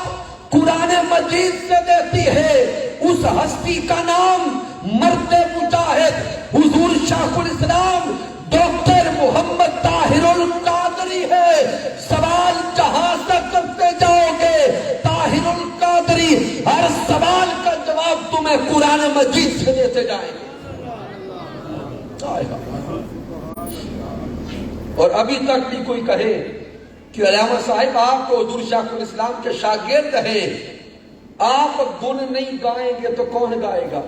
قرآن مجید سے دیتی ہے۔ اس ہستی کا نام مرد مجاہد حضور شیخ الاسلام ڈاکٹر محمد طاہر القادری ہے۔ سوال جہاں سے کرتے جاؤ گے طاہر القادری ہر سوال کا جواب تمہیں قرآن مجید سے دیتے جائیں گے۔ اور ابھی تک بھی کوئی کہے کہ علامہ صاحب آپ تو حضور شیخ الاسلام کے شاگرد ہیں، آپ گن نہیں گائیں گے تو کون گائے گا؟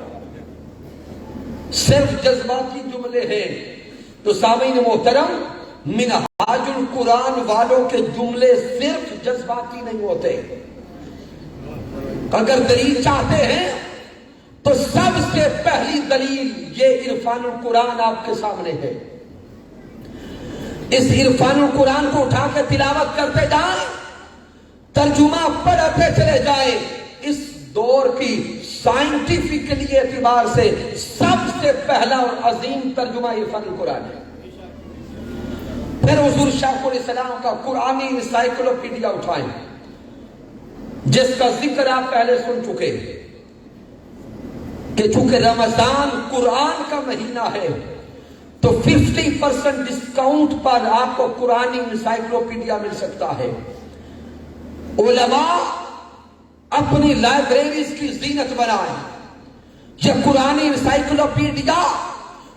صرف جذباتی جملے ہیں۔ تو سامعین محترم منہاج القرآن والوں کے جملے صرف جذباتی نہیں ہوتے، اگر دلیل چاہتے ہیں تو سب سے پہلی دلیل یہ عرفان القرآن آپ کے سامنے ہے۔ اس عرفان القرآن کو اٹھا کے تلاوت کرتے جائیں، ترجمہ پڑھتے چلے جائیں۔ اس دور کی سائنٹیفکلی اعتبار سے سب سے پہلا اور عظیم ترجمہ عرفان القرآن ہے۔ پھر حضور شیخ الاسلام کا قرآنی انسائکلوپیڈیا اٹھائیں جس کا ذکر آپ پہلے سن چکے کہ چونکہ رمضان قرآن کا مہینہ ہے تو 50% ڈسکاؤنٹ پر آپ کو قرآنی انسائکلوپیڈیا مل سکتا ہے۔ علماء اپنی لائبریریز کی زینت بنائیں۔ یہ قرآنی انسائکلوپیڈیا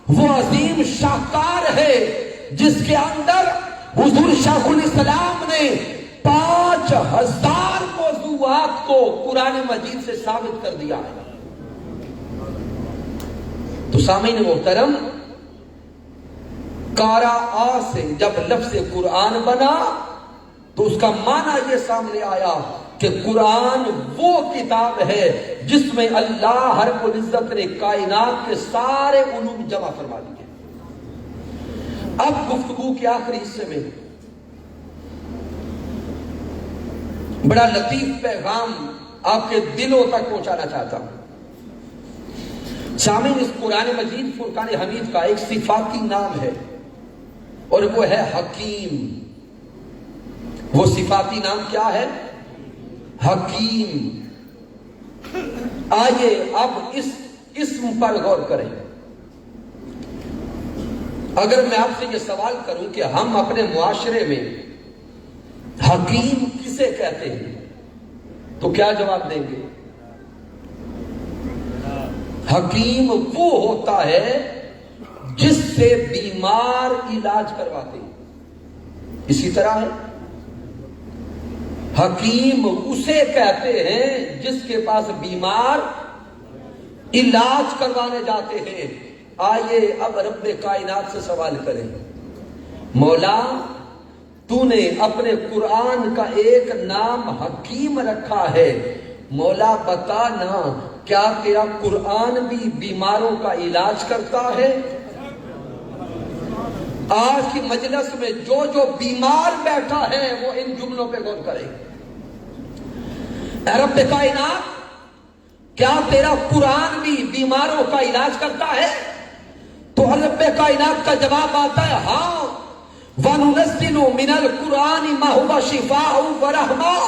وہ عظیم شاہکار ہے جس کے اندر حضور شیخ الاسلام نے 5000 موضوعات کو قرآن مجید سے ثابت کر دیا ہے۔ تو سامعین محترم کارا آ سے جب لفظ قرآن بنا تو اس کا معنی یہ سامنے آیا کہ قرآن وہ کتاب ہے جس میں اللہ رب العزت نے کائنات کے سارے علوم جمع فرما دیے۔ اب گفتگو کے آخری حصے میں بڑا لطیف پیغام آپ کے دلوں تک پہنچانا چاہتا ہوں۔ سامعین اس قرآن مجید فرقان حمید کا ایک صفاتی نام ہے اور وہ ہے حکیم۔ وہ صفاتی نام کیا ہے؟ حکیم۔ آئیے اب اس اسم پر غور کریں۔ اگر میں آپ سے یہ سوال کروں کہ ہم اپنے معاشرے میں حکیم کسے کہتے ہیں تو کیا جواب دیں گے؟ حکیم وہ ہوتا ہے جس سے بیمار علاج کرواتے ہیں۔ اسی طرح ہے حکیم اسے کہتے ہیں جس کے پاس بیمار علاج کروانے جاتے ہیں۔ آئیے اب رب کائنات سے سوال کریں، مولا تو نے اپنے قرآن کا ایک نام حکیم رکھا ہے، مولا بتا نا کیا تیرا قرآن بھی بیماروں کا علاج کرتا ہے؟ آج کی مجلس میں جو بیمار بیٹھا ہے وہ ان جملوں پہ غور کرے۔ اے رب کائنات، کیا تیرا قرآن بھی بیماروں کا علاج کرتا ہے؟ تو رب کائنات کا جواب آتا ہے ہاں، وَنُنَزِّلُ مِنَ الْقُرْآنِ مَا هُوَ شِفَاءٌ وَرَحْمَةٌ،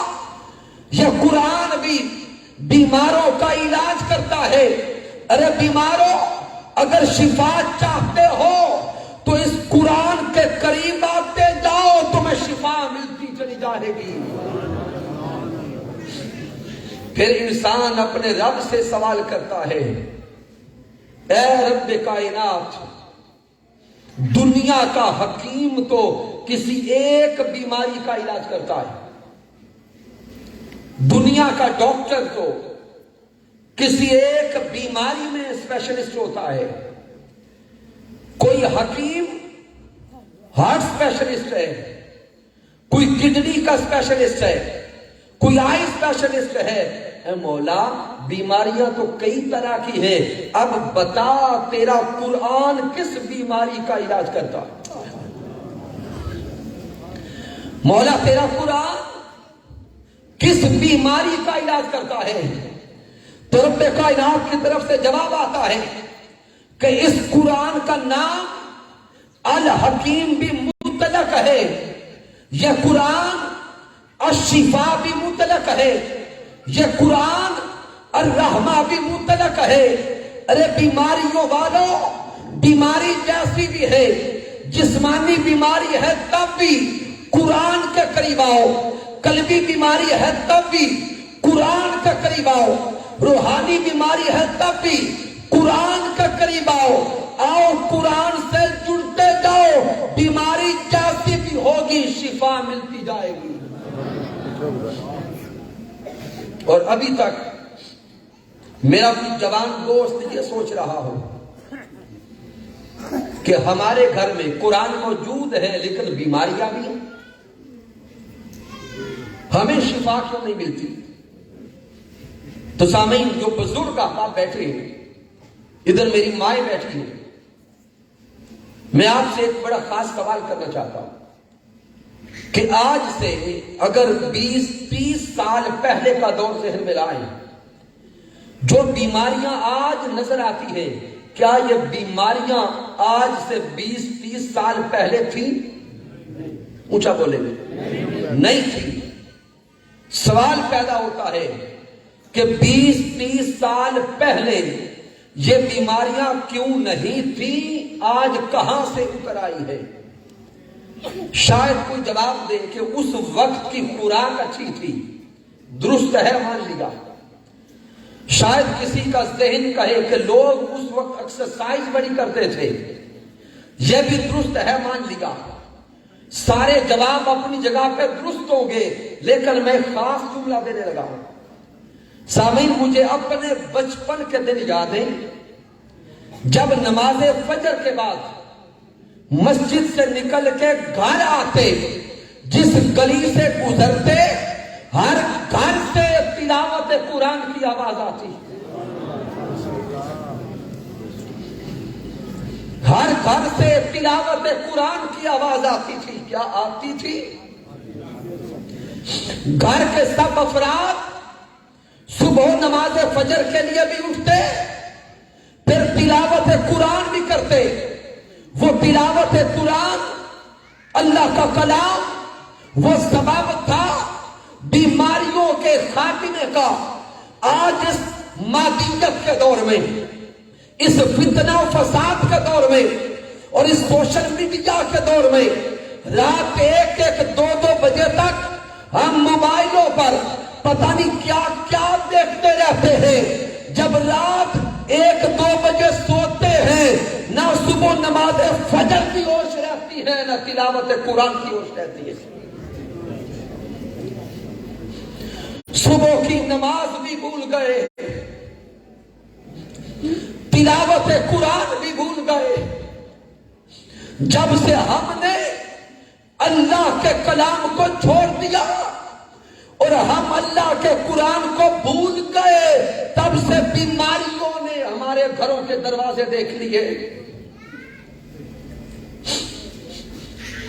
یہ قرآن بھی بیماروں کا علاج کرتا ہے۔ ارے بیماروں، اگر شفا چاہتے ہو تو اس قرآن کے قریب آتے جاؤ، تمہیں شفا ملتی چلی جائے گی۔ پھر انسان اپنے رب سے سوال کرتا ہے، اے رب کائنات، دنیا کا حکیم تو کسی ایک بیماری کا علاج کرتا ہے، دنیا کا ڈاکٹر تو کسی ایک بیماری میں اسپیشلسٹ ہوتا ہے۔ کوئی حکیم ہارٹ اسپیشلسٹ ہے، کوئی کڈنی کا اسپیشلسٹ ہے، کوئی آئی اسپیشلسٹ ہے۔ اے مولا، بیماریاں تو کئی طرح کی ہے، اب بتا تیرا قرآن کس بیماری کا علاج کرتا ہے؟ مولا تیرا قرآن کس بیماری کا علاج کرتا ہے؟ تو رب کائنات کی طرف سے جواب آتا ہے کہ اس قرآن کا نام الحکیم بھی مطلق ہے، یہ قرآن الشفا بھی مطلق ہے، یہ قرآن الرحمہ بھی مطلق ہے۔ ارے بیماریوں والوں، بیماری جیسی بھی ہے، جسمانی بیماری ہے تب بھی قرآن کے قریب آؤ، قلبی بیماری ہے تب بھی قرآن کے قریب آؤ، روحانی بیماری ہے تب بھی قرآن کے قریب آؤ۔ آؤ قرآن سے جڑتے جاؤ، بیماری جیسی بھی ہوگی شفا ملتی جائے گی۔ اور ابھی تک میرا کوئی جوان دوست یہ سوچ رہا ہو کہ ہمارے گھر میں قرآن موجود ہے لیکن بیماریاں بھی ہیں، ہمیں شفا کیوں نہیں ملتی؟ تو سامعین، جو بزرگ آپ بیٹھے ہیں، ادھر میری مائیں بیٹھی ہیں، میں آپ سے ایک بڑا خاص سوال کرنا چاہتا ہوں کہ آج سے اگر 20-30 سال پہلے کا دور ذہن میں لائیں، جو بیماریاں آج نظر آتی ہیں، کیا یہ بیماریاں آج سے 20-30 سال پہلے تھیں؟ اونچا بولے نہیں تھی۔ سوال پیدا ہوتا ہے کہ 20-30 سال پہلے یہ بیماریاں کیوں نہیں تھیں، آج کہاں سے اتر آئی ہے؟ شاید کوئی جواب دے کہ اس وقت کی خوراک اچھی تھی، درست ہے، مان لیا۔ شاید کسی کا ذہن کہے کہ لوگ اس وقت ایکسرسائز بڑی کرتے تھے، یہ بھی درست ہے، مان لیا۔ سارے جواب اپنی جگہ پہ درست ہوں گے، لیکن میں خاص جملہ دینے لگا ہوں۔ سامعین، مجھے اپنے بچپن کے دن یاد ہیں جب نماز فجر کے بعد مسجد سے نکل کے گھر آتے، جس گلی سے گزرتے ہر گھر سے تلاوت قرآن کی آواز آتی، ہر گھر سے تلاوت قرآن کی آواز آتی تھی۔ کیا آتی تھی؟ گھر کے سب افراد صبح نماز فجر کے لیے بھی اٹھتے، پھر تلاوت قرآن بھی کرتے۔ وہ تلاوت قرآن، اللہ کا کلام، وہ سبب تھا بیماریوں کے خاتمے کا۔ آج اس مادیت کے دور میں، اس فتنہ و فساد کے دور میں، اور اس سوشل میڈیا کے دور میں، رات 1-2 بجے تک ہم موبائلوں پر پتہ نہیں کیا کیا دیکھتے رہتے ہیں۔ جب رات 1-2 بجے سوتے ہیں، نہ صبح نماز فجر کی ہوش رہتی ہے، نہ تلاوت قرآن کی ہوش رہتی ہے۔ صبح کی نماز بھی بھول گئے، تلاوت قرآن بھی بھول گئے۔ جب سے ہم نے اللہ کے کلام کو چھوڑ دیا اور ہم اللہ کے قرآن کو بھول گئے، تب سے بیماریوں نے ہمارے گھروں کے دروازے دیکھ لیے۔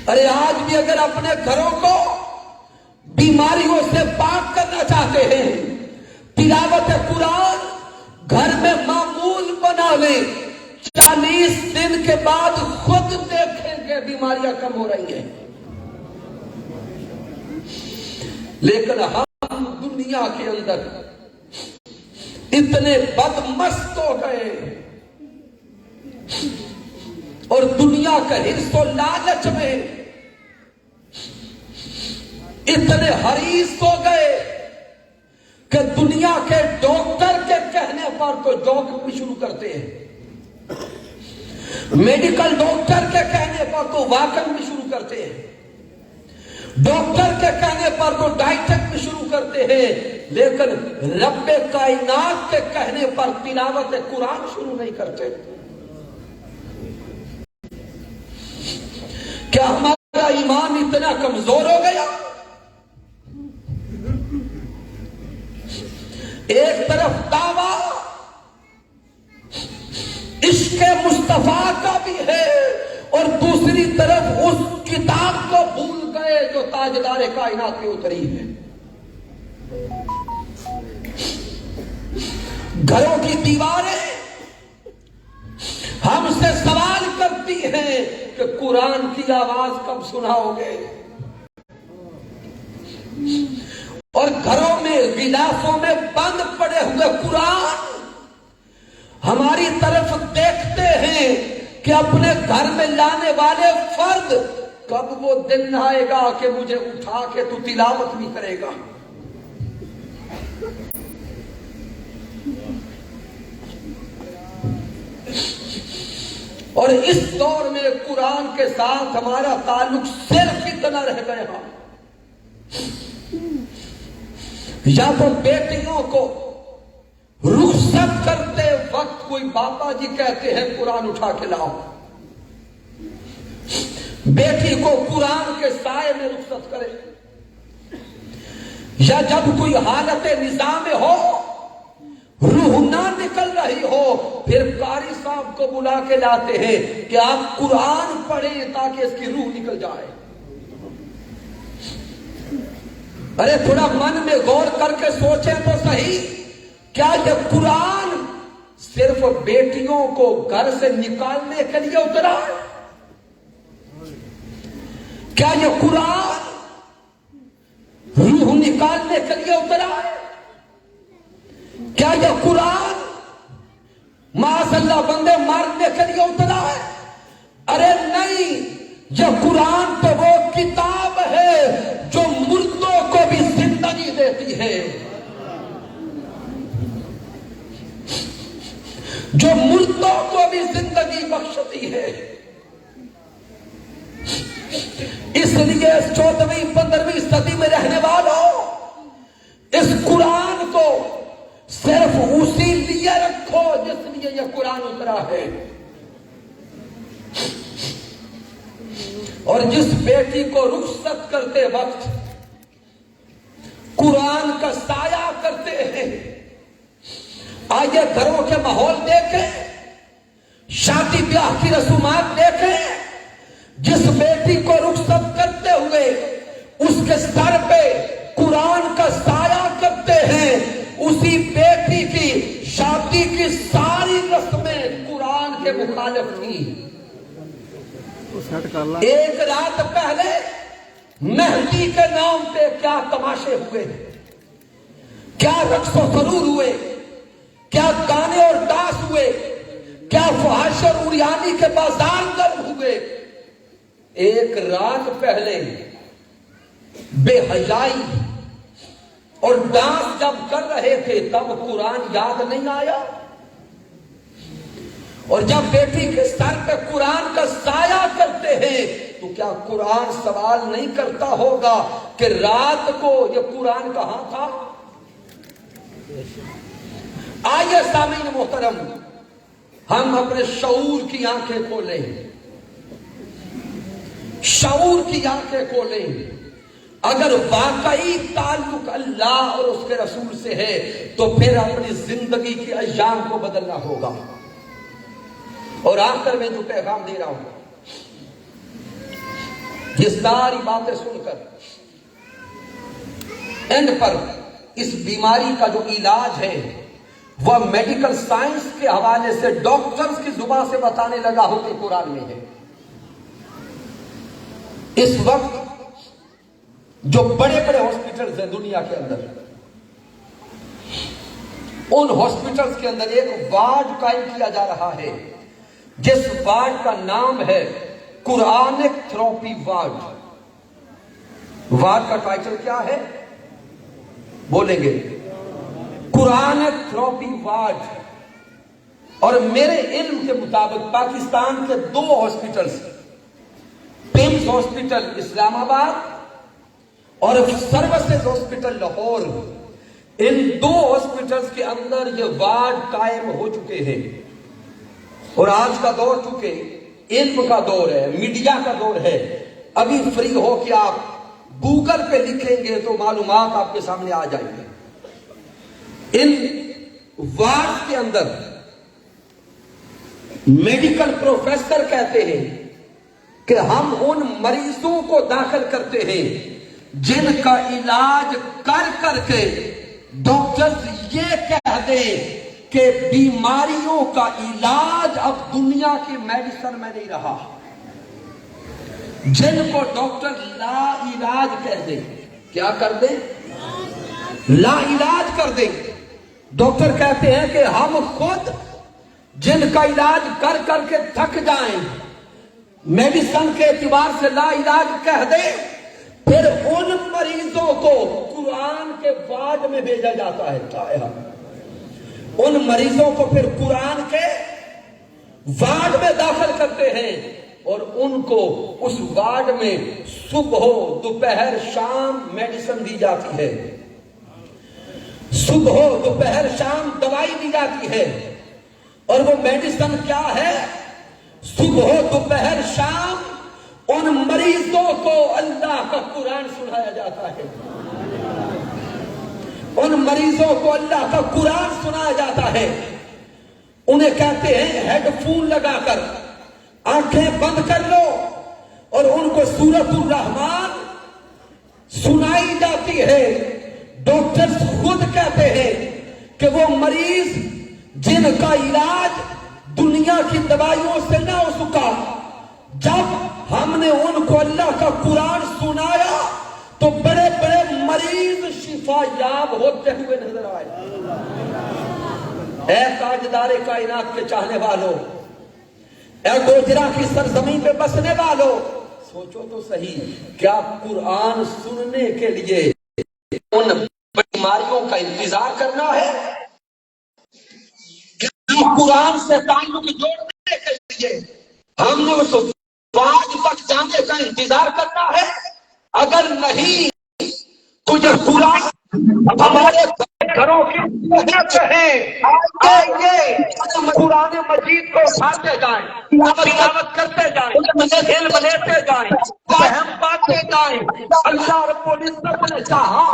ارے آج بھی اگر اپنے گھروں کو بیماریوں سے پاک کرنا چاہتے ہیں، تلاوت قرآن گھر میں معمول بنا لیں، 40 دن کے بعد خود دیکھیں گے بیماریاں کم ہو رہی ہیں۔ لیکن ہم دنیا کے اندر اتنے بدمست ہو گئے اور دنیا کا حرص و لالچ میں اتنے حریص ہو گئے کہ دنیا کے ڈاکٹر کے کہنے پر تو جوک بھی شروع کرتے ہیں، میڈیکل ڈاکٹر کے کہنے پر تو واقعہ بھی شروع کرتے ہیں، ڈاکٹر کے کہنے پر تو ڈائٹک بھی شروع کرتے ہیں، لیکن رب کائنات کے کہنے پر تلاوت قرآن شروع نہیں کرتے۔ کیا ہمارا ایمان اتنا کمزور ہو گیا؟ ایک طرف دعویٰ عشق مصطفیٰ کا بھی ہے اور دوسری طرف اس کتاب کو بھول گئے جو تاجدار کائنات میں اتری ہے۔ گھروں کی دیواریں ہم سے سوال کرتی ہیں کہ قرآن کی آواز کب سناؤ گے، اور گھروں میں غلافوں میں بند پڑے ہوئے قرآن ہماری طرف دیکھتے ہیں کہ اپنے گھر میں لانے والے فرد کب وہ دن آئے گا کہ مجھے اٹھا کے تو تلاوت بھی کرے گا۔ اور اس دور میں قرآن کے ساتھ ہمارا تعلق صرف اتنا رہ گیا، یا تو بیٹیوں کو رخصت کرتے وقت کوئی بابا جی کہتے ہیں قرآن اٹھا کے لاؤ، بیٹی کو قرآن کے سائے میں رخصت کرے، یا جب کوئی حالت نظام ہو، روح نہ نکل رہی ہو، پھر قاری صاحب کو بلا کے لاتے ہیں کہ آپ قرآن پڑھیں تاکہ اس کی روح نکل جائے۔ ارے تھوڑا من میں غور کر کے سوچیں تو صحیح، کیا یہ قرآن صرف بیٹیوں کو گھر سے نکالنے کے لیے اترا ہے؟ کیا یہ قرآن روح نکالنے کے لیے اترا ہے؟ کیا یہ قرآن معاذ اللہ بندے مارنے کے لیے اترا ہے؟ ارے نہیں، یہ قرآن تو وہ کتاب ہے جو مردوں کو بھی زندگی دیتی ہے، جو مردوں کو بھی زندگی بخشتی ہے۔ اس لیے 14ویں 15ویں صدی میں رہنے والوں، اس قرآن کو صرف اسی لیے رکھو جس لیے یہ قرآن اترا ہے۔ اور جس بیٹی کو رخصت کرتے وقت قرآن کا سایہ کرتے ہیں، آئیے گھروں کے ماحول دیکھیں، شادی بیاہ کی رسومات دیکھیں، جس بیٹی کو رخصت کرتے ہوئے اس کے سر پہ قرآن کا سایہ کرتے ہیں، اسی بیٹی کی شادی کی ساری رسمیں قرآن کے مخالف تھی۔ ایک رات پہلے مہندی کے نام پہ کیا تماشے ہوئے، کیا رقص و سرور ہوئے، کیا گانے اور ڈانس ہوئے، کیا فحش اور عریانی کے بازار گرم ہوئے۔ ایک رات پہلے بے حیائی اور ڈانس جب کر رہے تھے تب قرآن یاد نہیں آیا، اور جب بیٹی کے سر پہ قرآن کا سایہ کرتے ہیں تو کیا قرآن سوال نہیں کرتا ہوگا کہ رات کو یہ قرآن کہاں تھا؟ آئیے سامعین محترم، ہم اپنے شعور کی آنکھیں کھولیں، شعور کی آنکھیں کھولیں. اگر واقعی تعلق اللہ اور اس کے رسول سے ہے تو پھر اپنی زندگی کے ایام کو بدلنا ہوگا. اور آخر میں جو پیغام دے رہا ہوں، یہ ساری باتیں سن کر اینڈ پر اس بیماری کا جو علاج ہے وہ میڈیکل سائنس کے حوالے سے ڈاکٹرز کی زبان سے بتانے لگا ہو کہ قرآن میں ہے. اس وقت جو بڑے بڑے ہاسپٹلز ہیں دنیا کے اندر، ان ہاسپٹلز کے اندر ایک وارڈ قائم کیا جا رہا ہے جس وارڈ کا نام ہے قرآنک تھراپی وارڈ. وارڈ کا ٹائٹل کیا ہے؟ بولیں گے قرآنک تھراپی وارڈ. اور میرے علم کے مطابق پاکستان کے 2 ہاسپٹلز، پیمز ہاسپٹل اسلام آباد اور سروسز ہاسپٹل لاہور، ان 2 ہاسپٹلز کے اندر یہ وارڈ قائم ہو چکے ہیں. اور آج کا دور چکے علم کا دور ہے، میڈیا کا دور ہے. ابھی فری ہو کہ آپ گوگل پہ لکھیں گے تو معلومات آپ کے سامنے آ جائیں گے. ان وارڈ کے اندر میڈیکل پروفیسر کہتے ہیں کہ ہم ان مریضوں کو داخل کرتے ہیں جن کا علاج کر کر کے ڈاکٹرز یہ کہہ دیں کہ بیماریوں کا علاج اب دنیا کی میڈیسن میں نہیں رہا. جن کو ڈاکٹر لا علاج کہہ دیں. کیا کر دیں؟ لا علاج کر دیں. ڈاکٹر کہتے ہیں کہ ہم خود جن کا علاج کر کر کے تھک جائیں، میڈیسن کے اعتبار سے لا علاج کہہ دیں، پھر ان مریضوں کو قرآن کے وارڈ میں بھیجا جاتا ہے. ان مریضوں کو پھر قرآن کے وارڈ میں داخل کرتے ہیں اور ان کو اس وارڈ میں صبح دوپہر شام میڈیسن دی جاتی ہے. صبح دوپہر شام دوائی دی جاتی ہے. اور وہ میڈیسن کیا ہے؟ صبح دوپہر شام ان مریضوں کو اللہ کا قرآن سنایا جاتا ہے. ان مریضوں کو اللہ کا قرآن سنایا جاتا ہے. انہیں کہتے ہیں ہیڈ فون لگا کر آنکھیں بند کر لو اور ان کو سورۃ الرحمن سنائی جاتی ہے. ڈاکٹرز خود کہتے ہیں کہ وہ مریض جن کا علاج دنیا کی دوائیوں سے نہ ہو سکا، جب ہم نے ان کو اللہ کا قرآن سنایا تو بڑے بڑے مریض شفا یاب ہوتے ہوئے نظر آئے. اے تاجدار کائنات کے چاہنے والوں، اے گوجرا کی سرزمین پہ بسنے والوں، سوچو تو صحیح، کیا قرآن سننے کے لیے ان بیماریوں کا انتظار کرنا ہے؟ قرآن سے تعلق جوڑنے کے لیے ہم نے اس وارڈ تک جانے کا انتظار کرنا ہے؟ اگر نہیں تو یہ قرآن ہمارے گھروں کی محنت ہے. آئیے قرآن مجید کو اٹھاتے جائیں، تلاوت کرتے جائیں، علم لیتے جائیں، فہم پاتے جائیں. اللہ رب العزت نے چاہا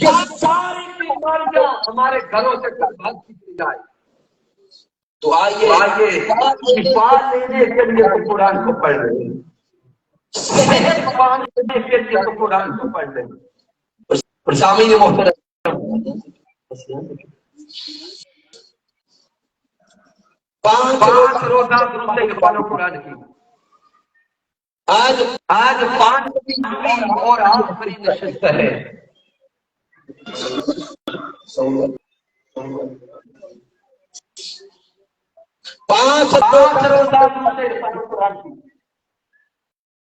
یہ ساری بیماریاں ہمارے گھروں سے بھاگ کی جائے. تو آئیے شفا لینے کے لیے تو قرآن کو پڑھ رہے ہیں، صحت پانے کے لیے تو قرآن کو پڑھ رہے ہیں. اور سامعین محترم، 5 روزہ درود قرآن کی آج 5ویں اور آخری نشست ہے. 5 روزہ قرآن کی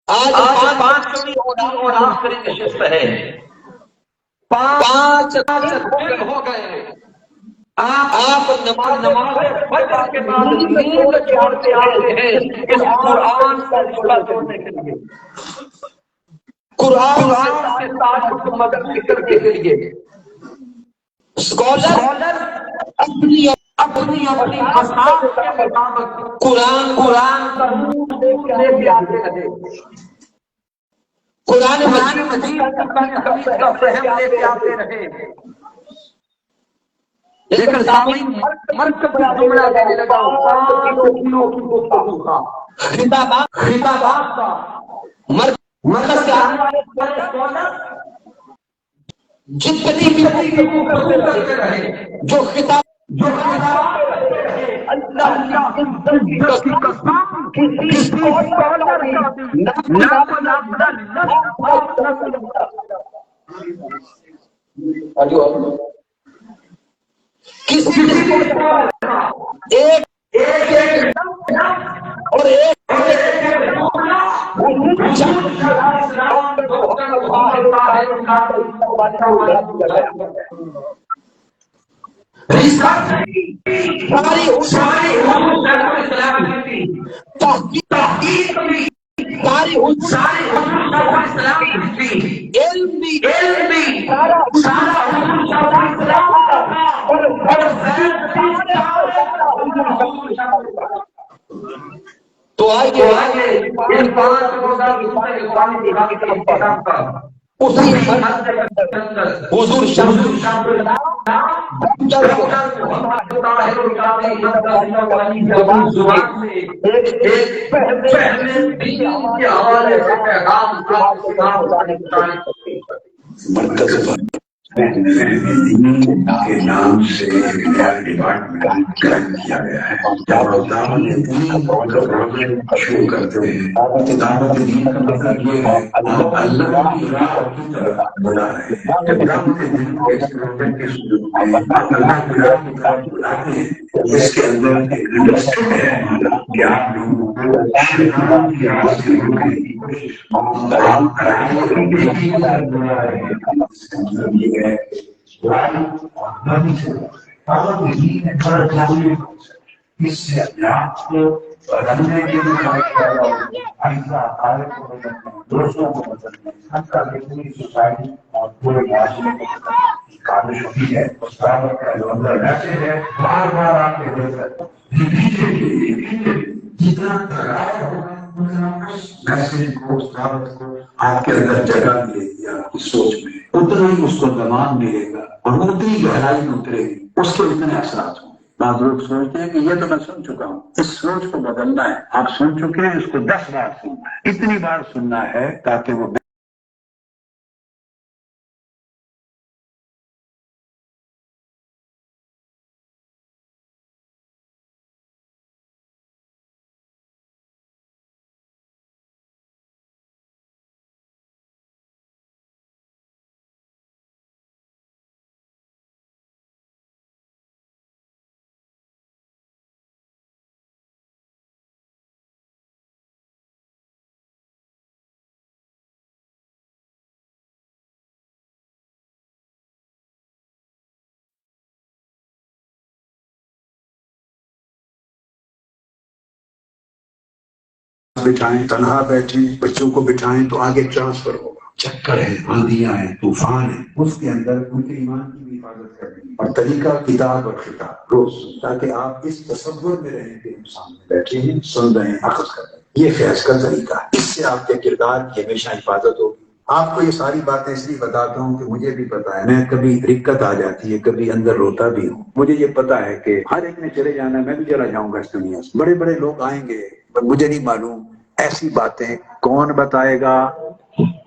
آج 5ویں اور آخری نشست ہے. 5 دن ہو گئے آپ نماز فجر کے بعد نیند چھوڑتے آتے ہیں اس قرآن کا رشتہ جوڑنے کے لیے، قرآن سے تعلق مدد کرنے کے لیے. اسکالر اپنی مسائل کے مطابق قرآن کا نور لے کے آتے رہے. قرآن مجید کا فہم لیتے آتے رہے، لیکن سامعین مرکز کا جملہ دینے لگا خطابات کا مرکز کا جتنی بھی کرتے رہے، جو خطاب اللہ کی قسم کسی ایک اور تو آئیے ان پانچ حضور کے نام سے نیا ڈپارٹمنٹ قائم کیا گیا ہے۔ شروع کرتے ہیں دعوت دین کا مطلب یہ ہے آپ اللہ کی راہ کی طرف بلا رہے ہیں۔ جب دعوت دین کے اسلوگن کے سلوک میں اللہ کی راہ کی طرف بلاتے ہیں، اس کے اندر ایک انڈرسٹینڈ ہے کہ آپ لوگوں کو شیطان کی راہ سے روکنے کی کوشش آپ بلا رہے ہیں۔ یہ ہے اس سے اپنے آپ کو بدلنے کے لیے دوستوں کو بدلنے حتیٰ کہ پوری سوسائٹی اور پورے معاشرے کو کاوش ہوتی ہے۔ اس دعوت کا جو اندر رہتے ہیں بار بار آپ کے دیکھ جتنا میسج کو اس دعوت کو آپ کے اندر جگہ ملے گی، آپ کی سوچ میں اتنا ہی اس کو زمان ملے گا اور اتنی گہرائی میں اترے گی، اس کے اتنے اثرات ہوں گے۔ بعض لوگ سوچتے ہیں کہ یہ تو میں سن چکا ہوں، اس سوچ کو بدلنا ہے۔ آپ سن چکے ہیں، اس کو 10 بار سننا ہے، اتنی بار سننا ہے تاکہ وہ بٹھائیں، تنہا بیٹھیں، بچوں کو بٹھائیں تو آگے ٹرانسفر ہوگا۔ چکر ہے، آندیاں ہیں، طوفان ہے، اس کے اندر ان کے ایمان کی بھی حفاظت کرنی اور طریقہ کتاب اور خطاب روز، تاکہ آپ اس تصور میں رہیں کہ ہم سامنے بیٹھے ہیں، سن رہے ہیں، اخذ کر رہے ہیں۔ یہ فیض کا طریقہ ہے، اس سے آپ کے کردار کی ہمیشہ حفاظت ہوگی۔ آپ کو یہ ساری باتیں اس لیے بتاتا ہوں کہ مجھے بھی پتا ہے، میں کبھی دقت آ جاتی ہے، کبھی اندر روتا بھی ہوں۔ مجھے یہ پتا ہے کہ ہر ایک نے چلے جانا ہے، میں بھی چلا جاؤں گا اس دنیا سے، بڑے بڑے لوگ آئیں گے، پر مجھے نہیں معلوم ایسی باتیں کون بتائے گا،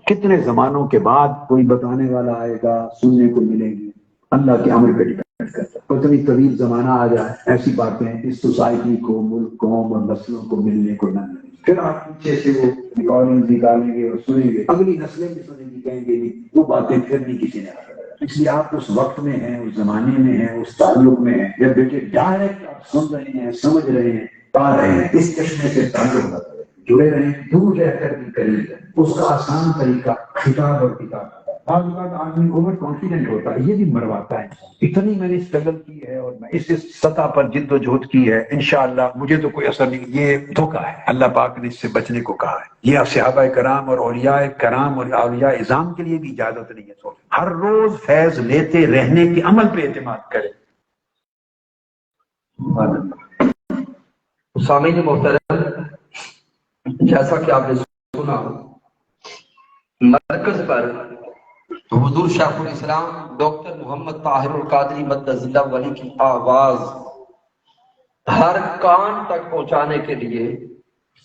کتنے زمانوں کے بعد کوئی بتانے والا آئے گا، سننے کو ملے گی۔ اللہ کے امر پہ ڈیپینڈ کرتا ہے۔ اتنی طویل زمانہ آ جائے، ایسی باتیں اس سوسائٹی کو، ملک، قوم اور نسلوں کو ملنے کو نہ ملیں، پھر آپ پیچھے سے وہ ریکارڈنگ نکالیں گے اور سنیں گے، اگلی نسلیں بھی سنیں گی، کہیں گے وہ باتیں پھر نہیں کسی نے کہا۔ اس لیے آپ اس وقت میں ہیں، اس زمانے میں ہیں، اس تعلق میں ہیں، جب بیٹے ڈائریکٹ آپ سن رہے ہیں، سمجھ رہے ہیں، پا رہے ہیں، اس چشمے سے تعلق رکھ رہے ہیں، جڑے رہیں، دور رہ کر بھی قریب رہیں۔ اس کا آسان طریقہ خطاب اور کتاب ہے۔ بعض اوقات آدمی اوور کانفیڈنٹ ہوتا ہے، یہ بھی مرواتا ہے۔ اتنی میں نے اسٹرگل کی ہے اور میں اس سطح پر جد و جہد کی ہے، انشاءاللہ مجھے تو کوئی اثر نہیں۔ یہ دھوکہ ہے، اللہ پاک نے اس سے بچنے کو کہا ہے۔ یہ صحابہ کرام اور اولیاء کرام اور اولیاء اعظام کے لیے بھی اجازت نہیں ہے۔ ہر روز فیض لیتے رہنے کے عمل پہ اعتماد کرے۔ سامعین محترم، جیسا کہ آپ نے سنا مرکز پر حضور شیخ الاسلام ڈاکٹر محمد طاہر القادری مدظ اللہ ولی کی آواز ہر کان تک پہنچانے کے لیے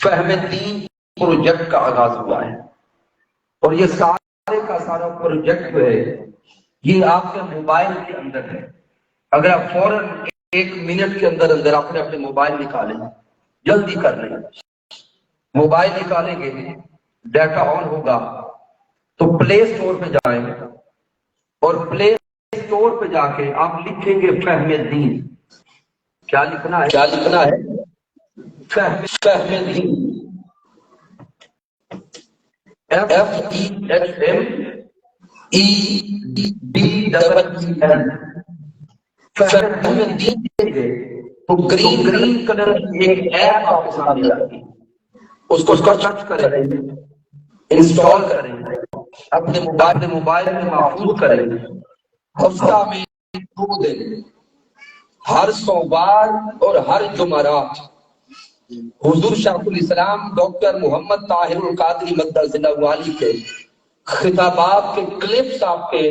فہم دین پروجیکٹ کا آغاز ہوا ہے، اور یہ سارے کا سارا پروجیکٹ جو ہے یہ آپ کے موبائل کے اندر ہے۔ اگر آپ فوراً 1 منٹ کے اندر اندر اپنے موبائل نکالیں، جلدی کر لیں، موبائل نکالیں گے، ڈیٹا آن ہوگا تو پلے اسٹور پہ جائیں گے، اور پلے اسٹور پہ جا کے آپ لکھیں گے فہم دین۔ کیا لکھنا ہے؟ فہم دین، FEHMEDEEN۔ فہم دین تو گرین کلر کی ایک ایپ آپ کے سامنے آتی ہے، اس کو سرچ کریں، انسٹال کریں، اپنے موبائل میں محفوظ کریں، ہفتہ میں 2 دن، ہر سوموار اور ہر جمعرات حضور شیخ الاسلام ڈاکٹر محمد طاہر القادری مدظ اللہ والی کے خطابات کے کلپس آپ کے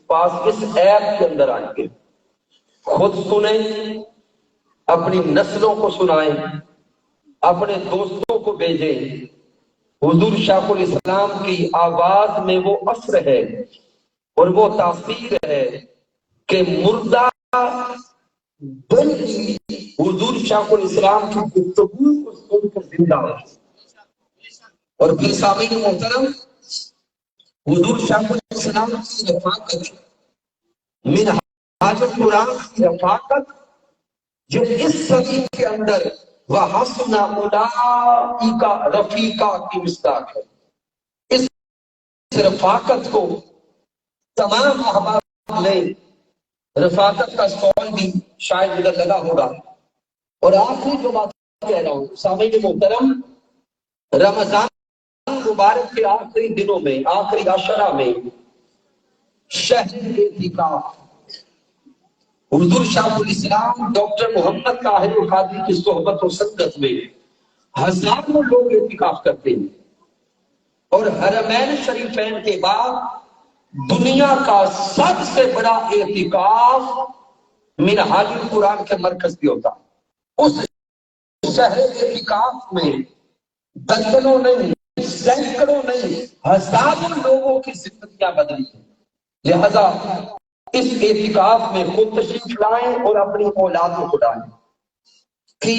پاس اس ایپ کے اندر آئیں گے۔ خود سنیں، اپنی نسلوں کو سنائیں، اپنے دوستوں کو بھیجیں۔ حضور شیخ الاسلام کی آواز میں وہ اثر ہے اور وہ تاثیر ہے کہ مردہ دل ہی حضور شیخ الاسلام کی گفتگو کو سن کر زندہ ہو۔ اور پھر سامعین محترم، حضور شیخ الاسلام کی رفاقت، منہاج القرآن کی رفاقت جو اس صدی کے اندر وَحَسُنَ أُولَٰئِکَ رفیقا کی مصداق ہے، اس رفاقت کو تمام احباب نے رفاقت کا سٹال بھی شاید ادھر لگا ہوگا۔ اور آخری جو بات کہہ رہا ہوں سامعین محترم، رمضان مبارک کے آخری دنوں میں، آخری عشرہ میں شہر اعتکاف، حضور شیخ الاسلام ڈاکٹر محمد طاہر القادری کی صحبت و سنگت میں ہزاروں لوگ اعتکاف کرتے ہیں، اور حرمین شریفین کے بعد دنیا کا سب سے بڑا اعتکاف منہاج القرآن کے مرکز بھی ہوتا ہے۔ اس شہر اعتکاف میں درجنوں نہیں، سینکڑوں نہیں، ہزاروں لوگوں کی زندگیاں بدلی ہیں۔ لہذا اس اعتکاف میں خود تشریف لائیں اور اپنی اولادوں کو ڈالیں کہ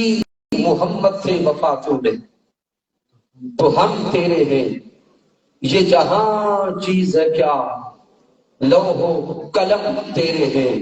محمد سے وفا کیوں نہیں، تو ہم تیرے ہیں، یہ جہاں چیز ہے کیا، لوح و قلم تیرے ہیں،